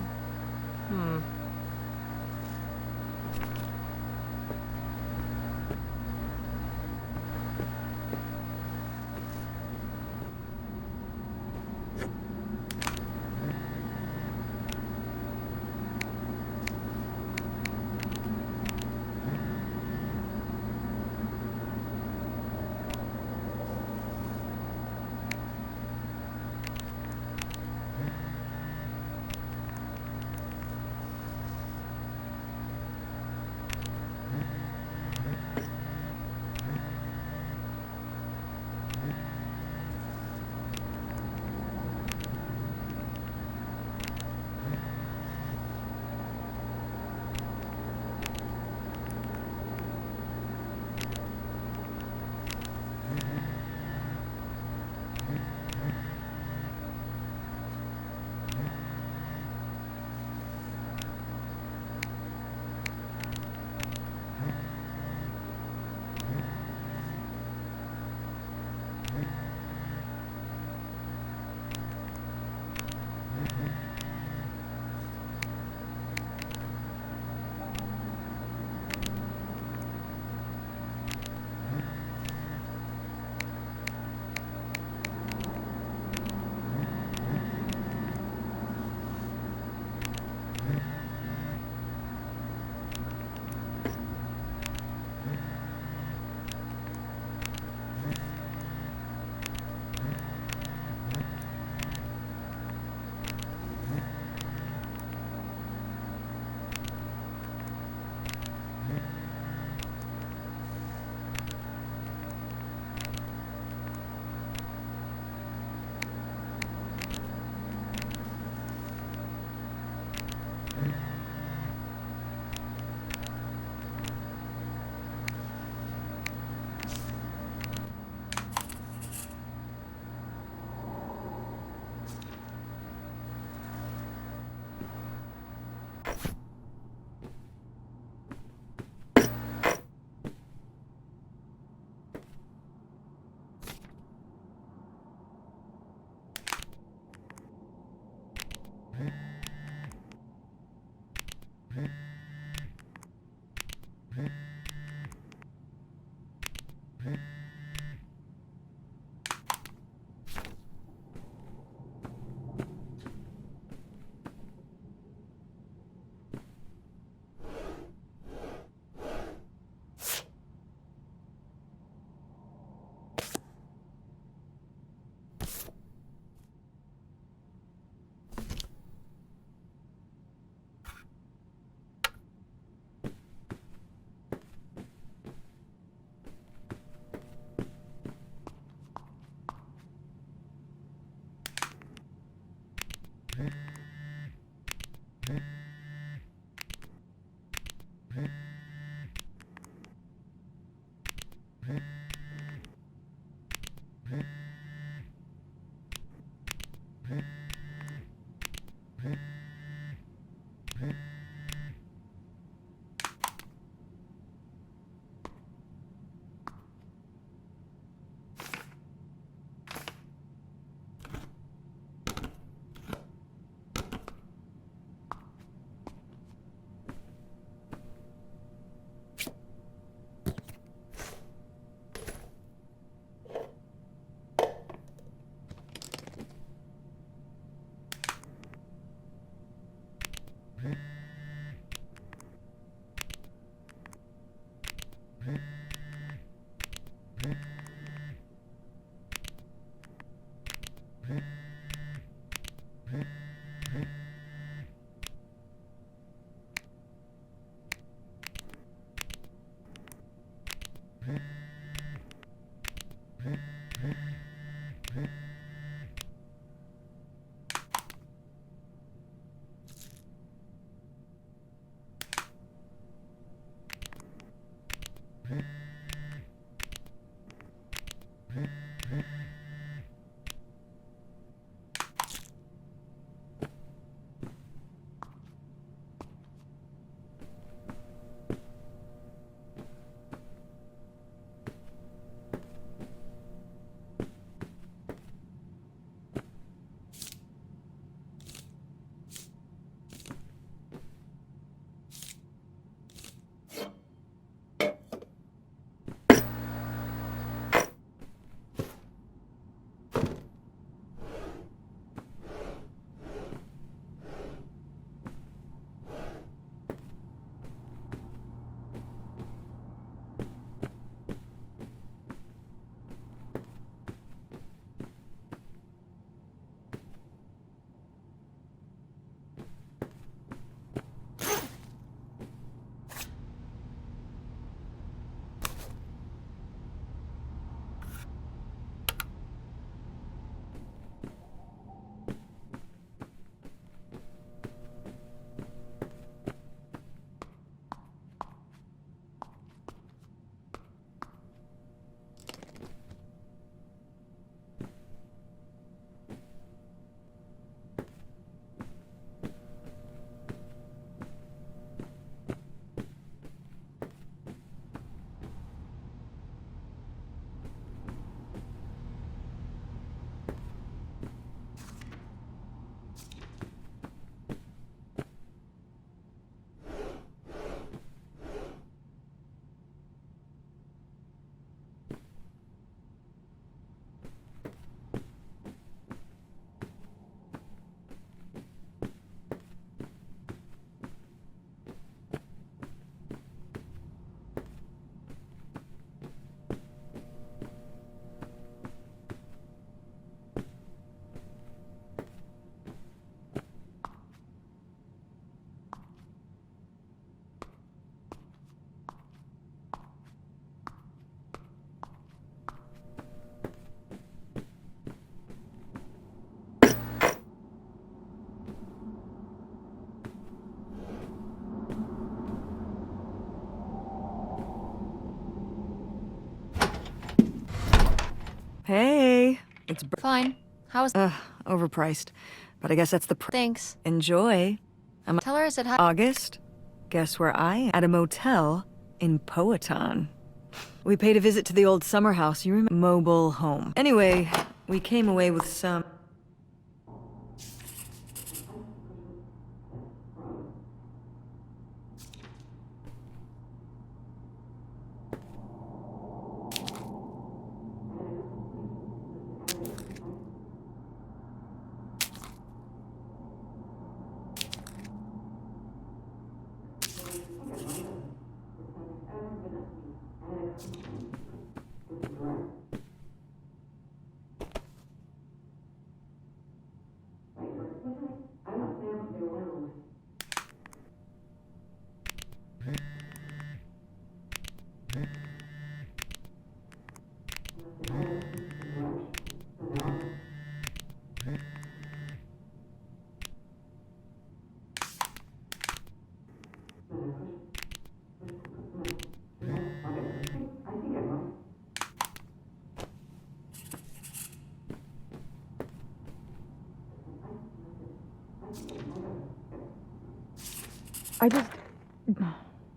Hey, it's Fine. How's... overpriced, but I guess that's the Thanks. Enjoy. Tell her I said hi. August, guess where I am? At a motel in Powhatan. We paid a visit to the old summer house, you remember? Mobile home. Anyway, we came away with some...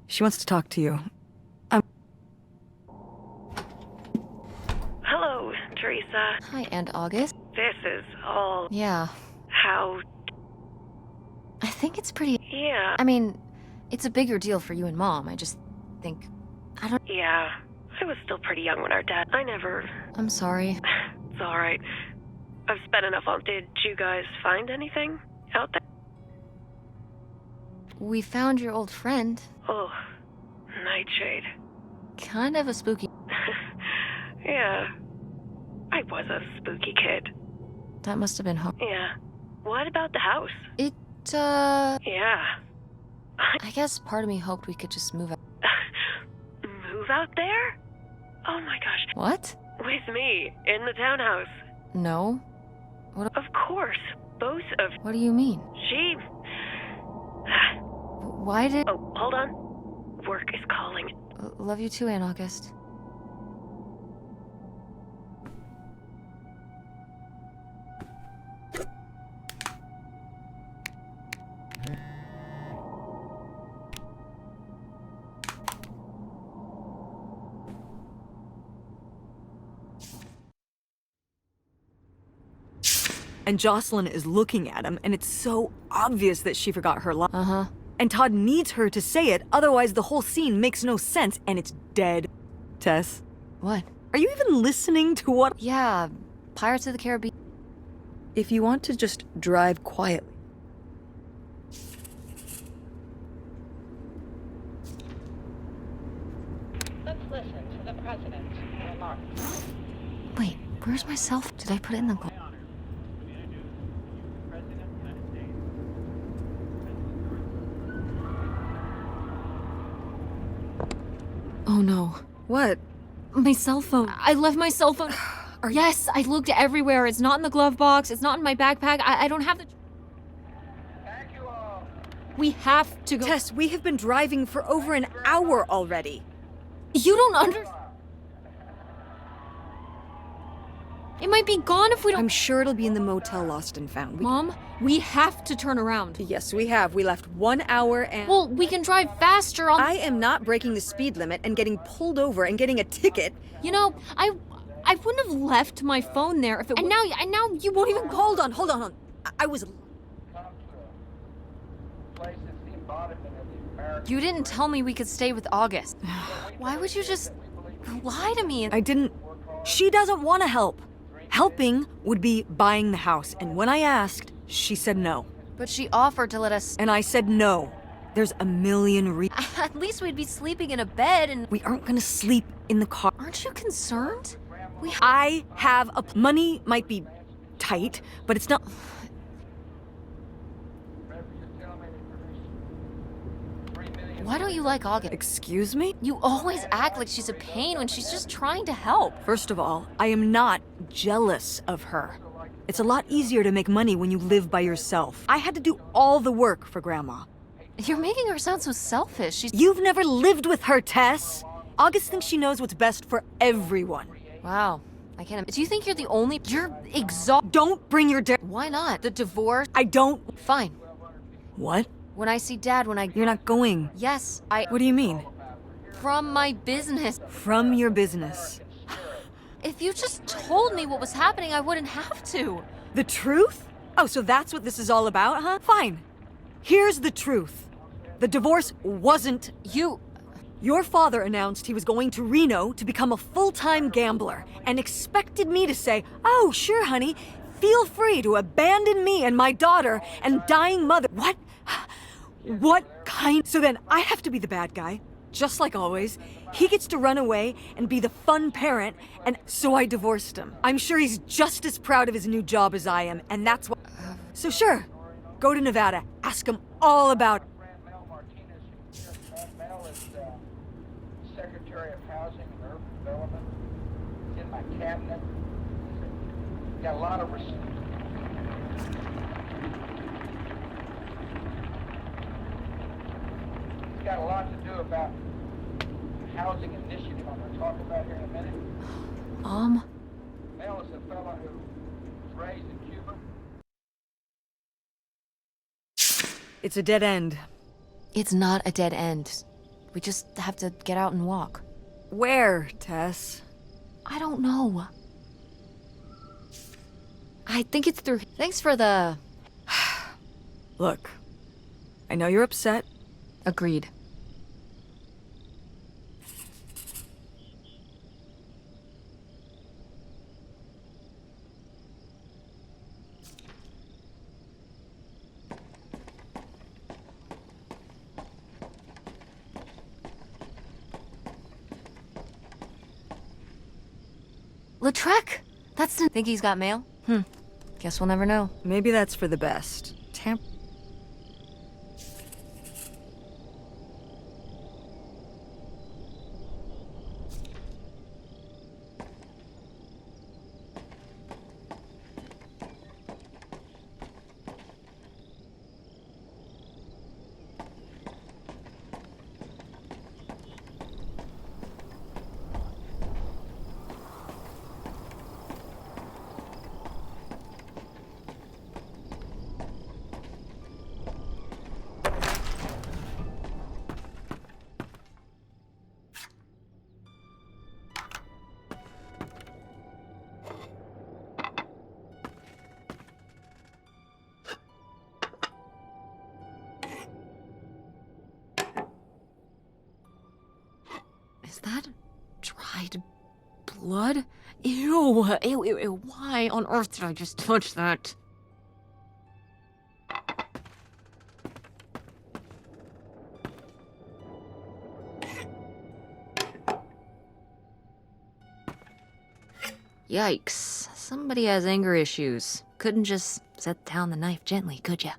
She wants to talk to you. Hello, Teresa. Hi, Aunt August. This is all Yeah. how... I think it's pretty... Yeah, I mean, it's a bigger deal for you and Mom. I just think... I don't... yeah. I was still pretty young when our dad... I never... I'm sorry. It's alright. I've spent enough on... Did you guys find anything out there? We found your old friend. Oh, Nightshade. kind of a spooky. Yeah. I was a spooky kid. That must have been home. Yeah. What about the house? Yeah. I guess part of me hoped we could just move out. Move out there? Oh my gosh. What? With me, in the townhouse. No? Of course. Both of... What do you mean? She... Why did... Oh, hold on. Work is calling. Love you too, Aunt August. And Jocelyn is looking at him, and it's so obvious that she forgot her line. Uh-huh. And Todd needs her to say it, otherwise the whole scene makes no sense, and it's dead. Tess, What? are you even listening to what— Yeah, Pirates of the Caribbean. If you want to just drive quietly. Let's listen to the president's remarks. Wait, where's my cell phone? Did I put it in the glove? Oh no. What? My cell phone. I left my cell phone. Yes, I looked everywhere. It's not in the glove box. It's not in my backpack. I don't have the... Thank you all. We have to go... Tess, we have been driving for over an hour already. You don't understand. It might be gone if we don't... I'm sure it'll be in the motel Lost and Found. Mom, we have to turn around. Yes, we have. We left 1 hour and— Well, we can drive faster on... I am not breaking the speed limit and getting pulled over and getting a ticket. You know, I wouldn't have left my phone there if it... And now you won't even... Hold on. I was... Come to a place that's embodiment of the American. You didn't tell me we could stay with August. Why would you just lie to me? I didn't... She doesn't want to help. Helping would be buying the house, and when I asked, she said no. But she offered to let us... And I said no. There's a million reasons. At least we'd be sleeping in a bed and... We aren't gonna sleep in the car. Aren't you concerned? I have a... Money might be tight, but it's not... Why don't you like August? Excuse me? You always act like she's a pain when she's just trying to help. First of all, I am not jealous of her. It's a lot easier to make money when you live by yourself. I had to do all the work for Grandma. You're making her sound so selfish. She's... You've never lived with her, Tess. August thinks she knows what's best for everyone. Wow. I can't... Do you think you're the only... You're exhausted. Don't bring your Why not? The divorce... I don't... Fine. What? When I see Dad, when I... You're not going. Yes, I... What do you mean? From my business. From your business. If you just told me what was happening, I wouldn't have to. The truth? Oh, so that's what this is all about, huh? Fine. Here's the truth. The divorce wasn't... You... Your father announced he was going to Reno to become a full-time gambler and expected me to say, "Oh, sure, honey, feel free to abandon me and my daughter and dying mother." What? What kind? So then I have to be the bad guy, just like always. He gets to run away and be the fun parent, and so I divorced him. I'm sure he's just as proud of his new job as I am, and that's what... So sure, go to Nevada, ask him all about... Mel Martinez. Mel is Secretary of Housing and Urban Development. He's in my cabinet. He's got a lot of... He's got a lot to do about housing initiative I'm going to talk about here in a minute. Mel is a fellow who was raised in Cuba. It's a dead end. It's not a dead end. We just have to get out and walk. Where, Tess? I don't know. I think it's through... Thanks for the... Look, I know you're upset. Agreed. Lautrec! Think he's got mail? Guess we'll never know. Maybe that's for the best. Is that dried blood? Ew, ew, ew, ew. Why on earth did I just touch that? Yikes. Somebody has anger issues. Couldn't just set down the knife gently, could ya?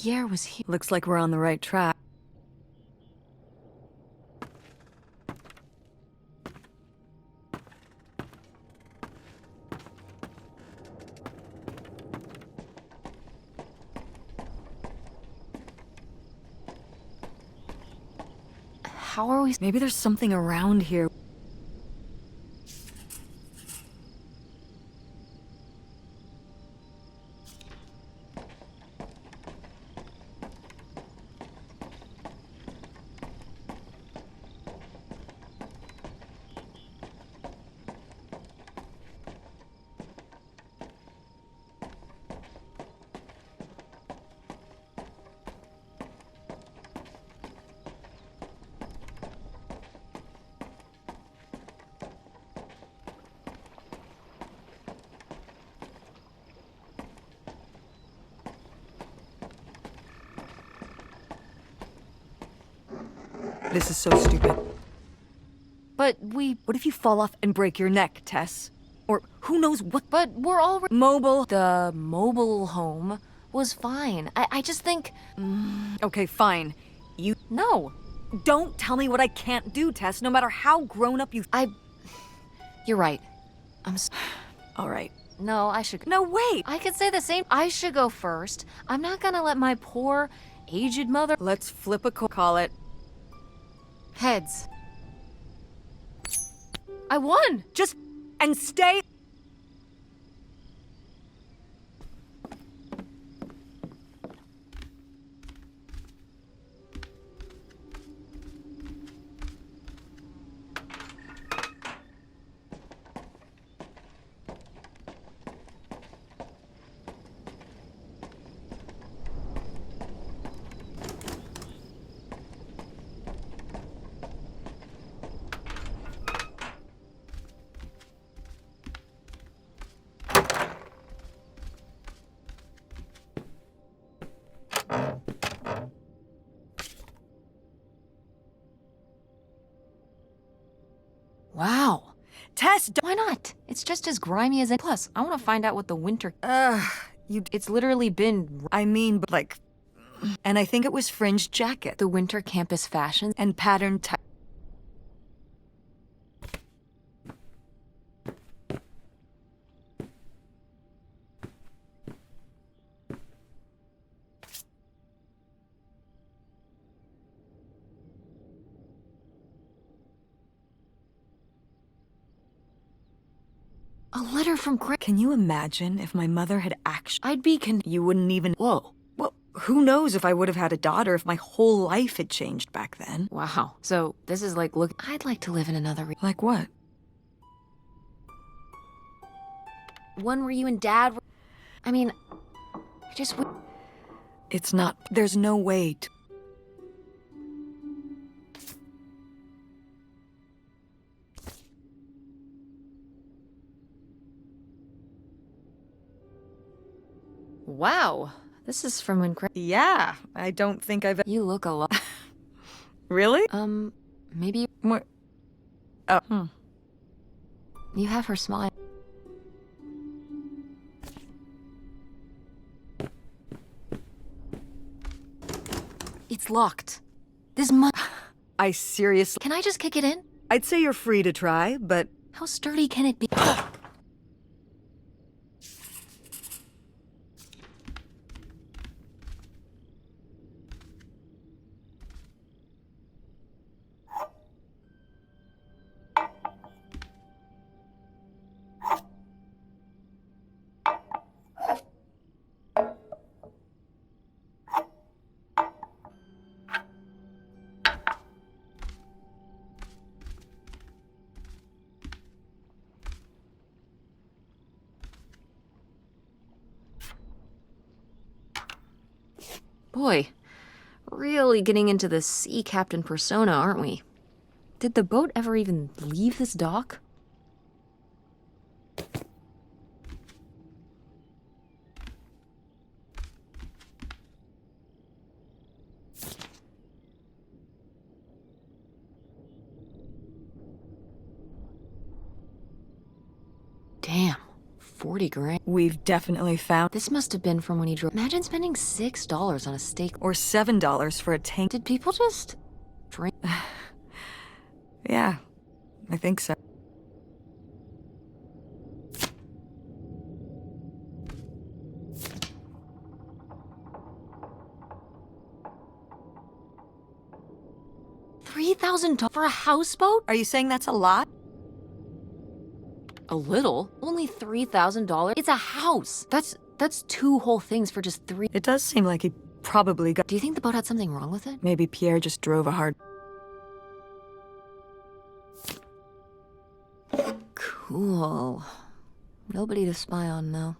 Pierre was here. Looks like we're on the right track. How are we? Maybe there's something around here. This is so stupid. What if you fall off and break your neck, Tess? Or who knows what? But we're already. Mobile. The mobile home was fine. I just think. Okay, fine. No. Don't tell me what I can't do, Tess, no matter how grown up you. You're right. All right. No, I should. No, wait! I could say the same. I should go first. I'm not gonna let my poor, aged mother. Let's flip a call it. Heads. I won! And stay. Wow. Tess, Why not? It's just as grimy as. Plus, I want to find out what the winter. you. It's literally been I mean, but like. And I think it was fringed jacket. the winter campus fashion. And patterned tie. A letter from Can you imagine if my mother had actually... I'd be You wouldn't even... Whoa. Well, who knows if I would have had a daughter if my whole life had changed back then. Wow. So, this is like, look, I'd like to live in another. Like what? one where you and Dad were... I mean, I just... It's not. There's no way to. Wow, this is from when... Yeah, I don't think I've. You look a lot... Really? Maybe What? Oh. you have her smile. It's locked. This must... I seriously. Can I just kick it in? I'd say you're free to try, but How sturdy can it be? Boy, really getting into the sea captain persona, aren't we? Did the boat ever even leave this dock? Damn, 40 grand. we've definitely found. This must have been from when he drove. Imagine spending $6 on a steak. Or $7 for a tank. Did people just drink? Yeah, I think so. $3,000 for a houseboat? Are you saying that's a lot? A little. Only $3,000. It's a house. That's two whole things for just three. It does seem like he probably got. Do you think the boat had something wrong with it? Maybe Pierre just drove a hard. Cool. Nobody to spy on now.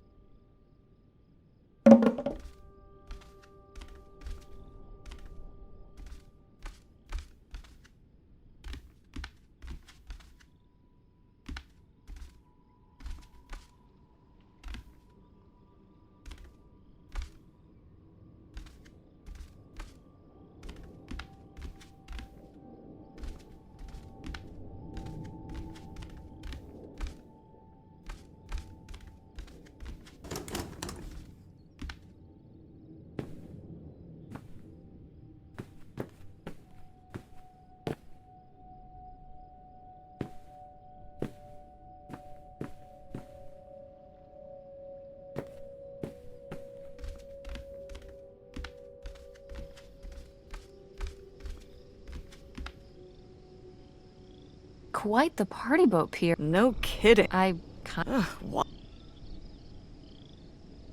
Quite the party boat, Pierre. No kidding. I kind Ugh, what?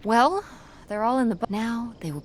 Well, they're all in the boat. Now they will.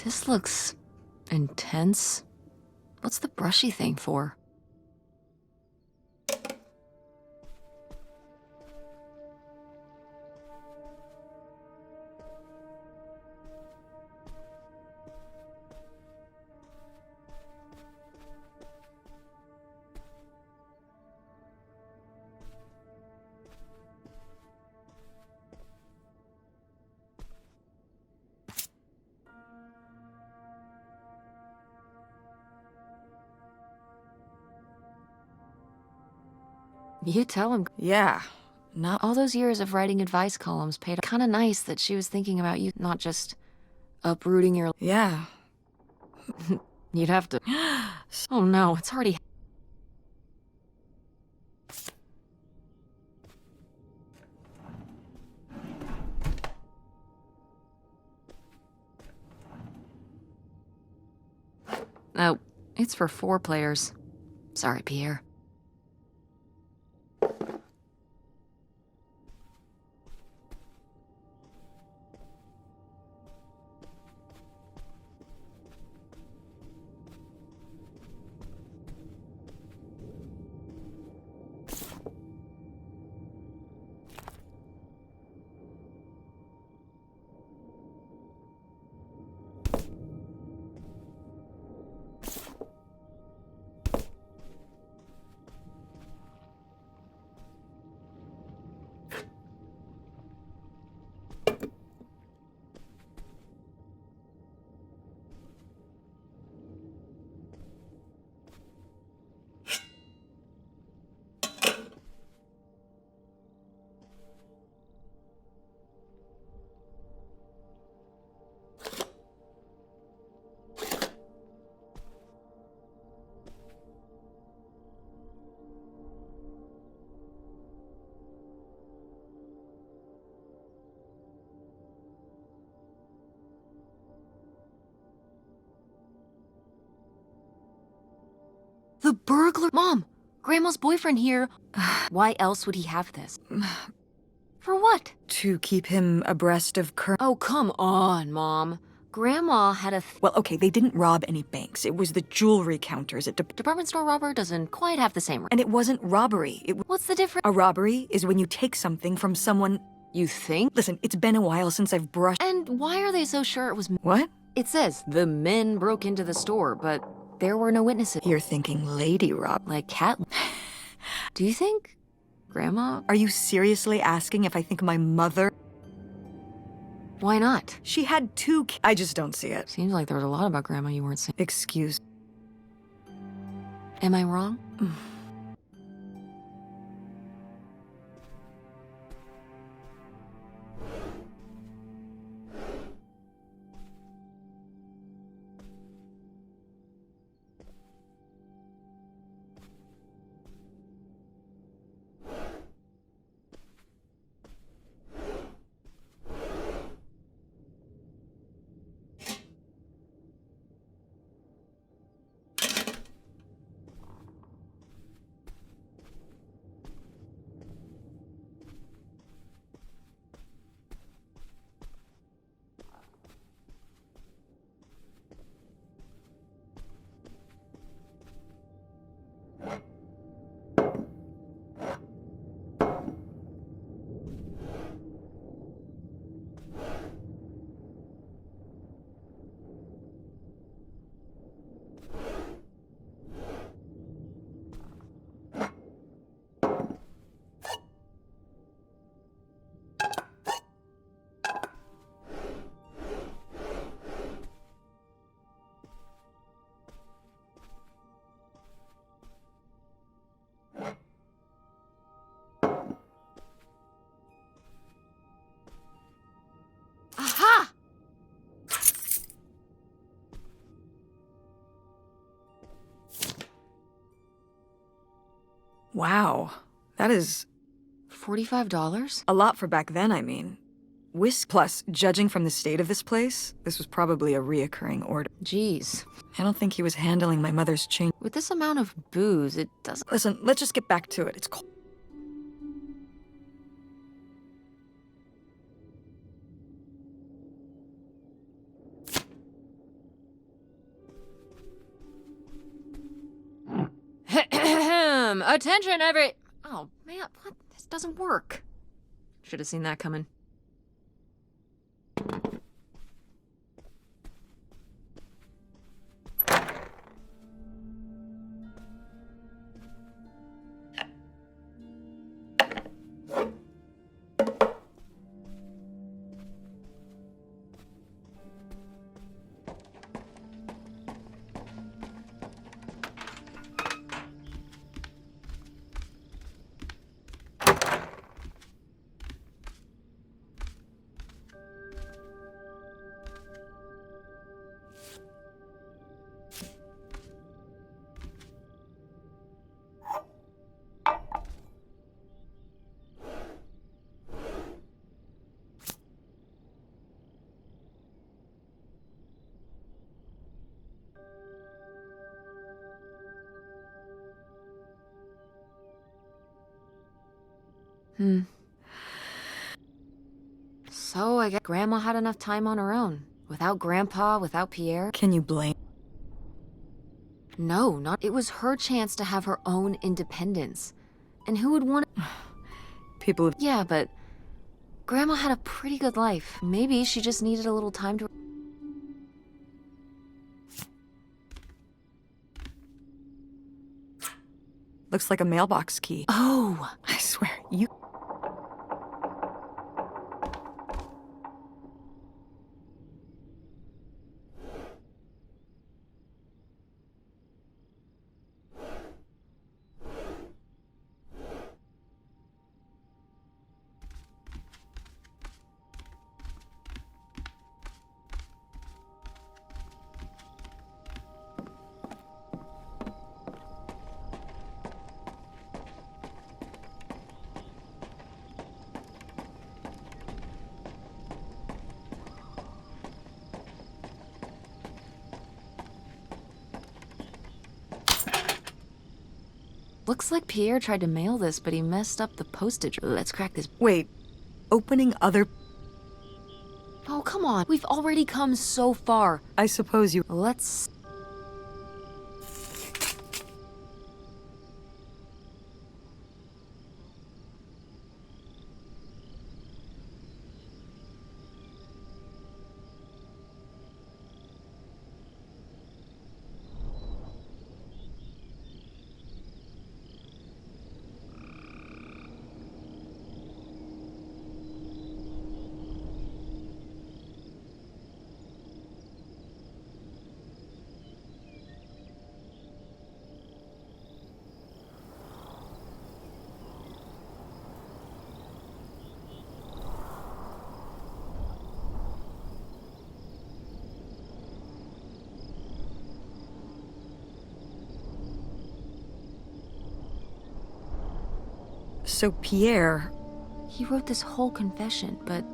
This looks intense. What's the brushy thing for? You tell him. Yeah, not All those years of writing advice columns paid. Kind of nice that she was thinking about you, not just uprooting your. Yeah. You'd have to. Oh no, it's already. Oh, it's for 4 players. Sorry, Pierre. The burglar. Mom, Grandma's boyfriend here. Why else would he have this? For what? to keep him abreast of current. Oh, come on, Mom. Grandma had a Well, okay, they didn't rob any banks. It was the jewelry counters at department store robber doesn't quite have the same. and it wasn't robbery. What's the difference? A robbery is when you take something from someone. You think? Listen, it's been a while since I've brushed. And why are they so sure it was? What? It says the men broke into the store, but there were no witnesses. You're thinking lady rob. Like cat. Do you think Grandma? Are you seriously asking if I think my mother? Why not? She had 2 I just don't see it. Seems like there was a lot about Grandma you weren't saying. Excuse. Am I wrong? Aha! Wow. That is $45? a lot for back then, I mean. Plus, judging from the state of this place, this was probably a reoccurring order. Jeez. I don't think he was handling my mother's change. With this amount of booze, it doesn't. Listen, let's just get back to it. It's cold. Attention, Oh, man, what? This doesn't work. Should have seen that coming. So I guess Grandma had enough time on her own. Without Grandpa, without Pierre. Can you blame? No, not. It was her chance to have her own independence. And who would want it? People have... Yeah, but Grandma had a pretty good life. Maybe she just needed a little time to... Looks like a mailbox key. Oh! I swear, you... Looks like Pierre tried to mail this, but he messed up the postage. Let's crack this. Wait, opening other... Oh, come on. We've already come so far. I suppose you... Let's... So Pierre... He wrote this whole confession, but...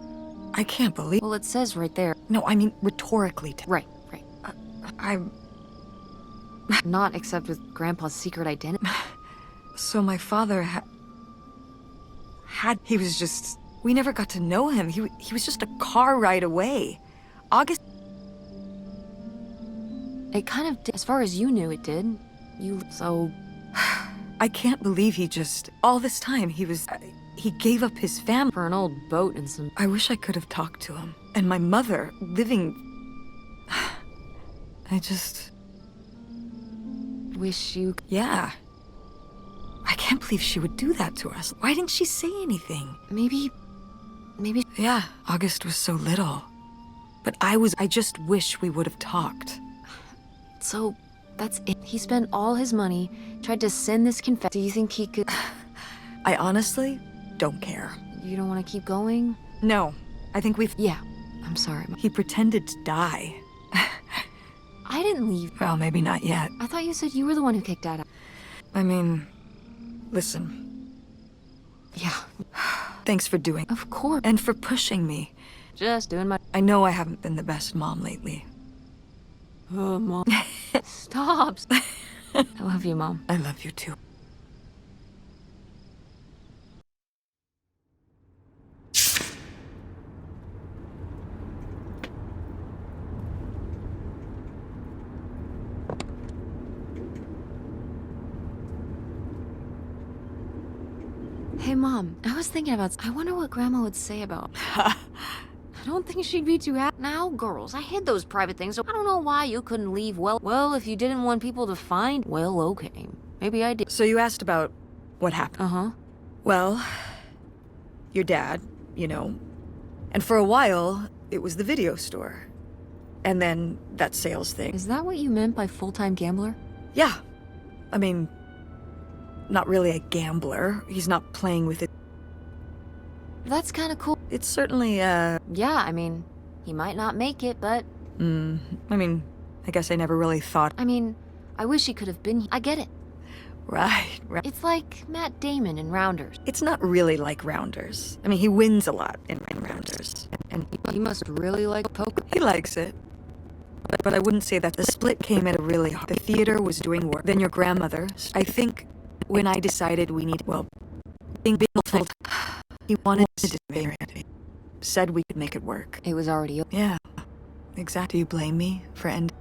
I can't believe... Well, it says right there. No, I mean rhetorically. Right. I'm... Not except with Grandpa's secret identity. So my father had... He was just... We never got to know him. He was just a car ride away. August... It kind of did. As far as you knew, it did. So... I can't believe he just... All this time, he was... he gave up his family. For an old boat and some... I wish I could have talked to him. And my mother, living... I just... Wish you... Yeah. I can't believe she would do that to us. Why didn't she say anything? Maybe... Yeah, August was so little. But I just wish we would have talked. So, that's it. He spent all his money, tried to send this confession. Do you think he could... I honestly don't care. You don't want to keep going? No, I think we've... Yeah, I'm sorry. He pretended to die. I didn't leave. Well, maybe not yet. I thought you said you were the one who kicked Dad out. I mean, listen. Yeah, Thanks for doing... of course. And for pushing me. Just doing my... I know I haven't been the best mom lately. Oh, Mom. Stop. I love you, Mom. I love you too. Hey, Mom. I was thinking about... I wonder what Grandma would say about... I don't think she'd be too happy. Now, girls, I hid those private things, so I don't know why you couldn't leave. Well, if you didn't want people to find... Well, okay. Maybe I did. So you asked about what happened. Uh-huh. Well, your dad, you know. And for a while, it was the video store. And then that sales thing. Is that what you meant by full-time gambler? Yeah. I mean, not really a gambler. He's not playing with it. That's kind of cool. It's certainly, Yeah, I mean, he might not make it, but... I mean, I guess I never really thought... I mean, I wish he could have been... I get it. Right. It's like Matt Damon in Rounders. It's not really like Rounders. I mean, he wins a lot in Rounders. And He must really like poker. he likes it. But I wouldn't say that the split came at a really hard... The theater was doing work. Then your grandmother... I think when I decided we need... Well, being full-time... He wanted to marry it. Said we could make it work. It was already over. Yeah, exactly. Do you blame me for ending?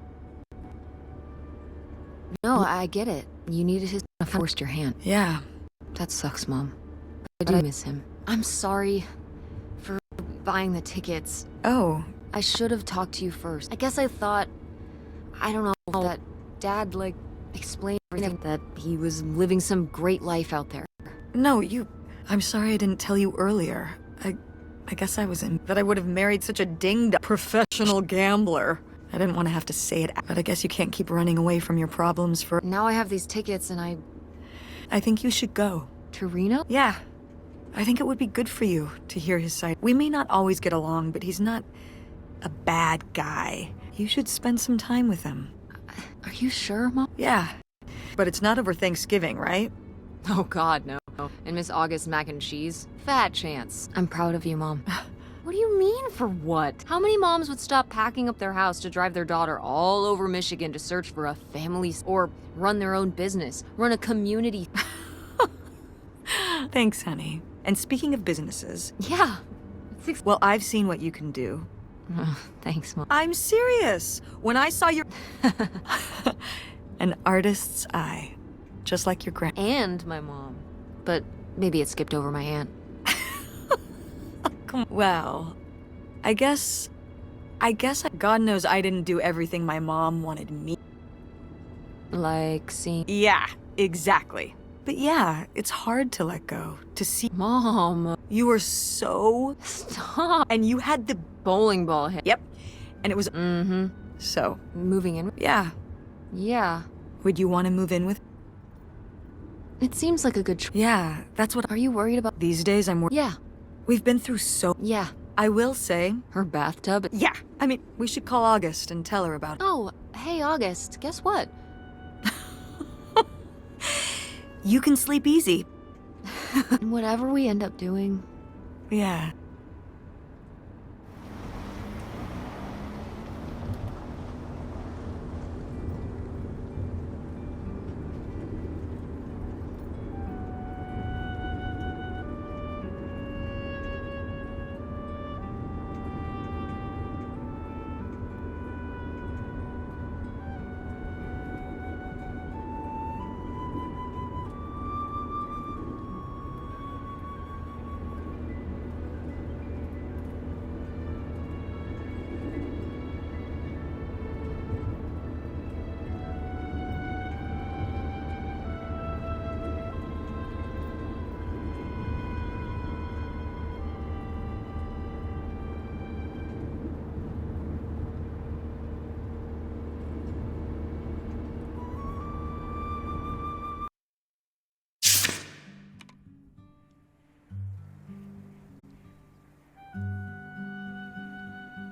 No, I get it. You needed his forced your hand. Yeah. That sucks, Mom. I do miss him. I'm sorry for buying the tickets. Oh, I should have talked to you first. I guess I thought, I don't know, that Dad, explained everything, that he was living some great life out there. no, I'm sorry I didn't tell you earlier. I guess I was in that I would have married such a dinged professional gambler. I didn't want to have to say it, but I guess you can't keep running away from your problems for. Now I have these tickets and I think you should go. to Reno? Yeah. I think it would be good for you to hear his side. We may not always get along, but he's not a bad guy. You should spend some time with him. Are you sure, Mom? Yeah. But it's not over Thanksgiving, right? Oh, God, no. And Miss August mac and cheese? Fat chance. I'm proud of you, Mom. What do you mean, for what? How many moms would stop packing up their house to drive their daughter all over Michigan to search for a family or run their own business, run a community? Thanks, honey. And speaking of businesses, Yeah. well, I've seen what you can do. Thanks, Mom. I'm serious. When I saw your... An artist's eye. Just like your grand... And my mom. But maybe it skipped over my aunt. Well, I guess... God knows I didn't do everything my mom wanted me. Like seeing... Yeah, exactly. But yeah, it's hard to let go. To see... Mom. You were so... Stop. And you had the... Bowling ball hit. Yep. And it was... Mm-hmm. So, Moving in? yeah. Yeah. Would you want to move in with... It seems like a good Yeah, that's what... Are you worried about... These days, I'm... Yeah. We've been through so... Yeah. I will say... Her bathtub? Yeah. I mean, we should call August and tell her about it. Oh, hey, August. Guess what? You can sleep easy. Whatever we end up doing, Yeah.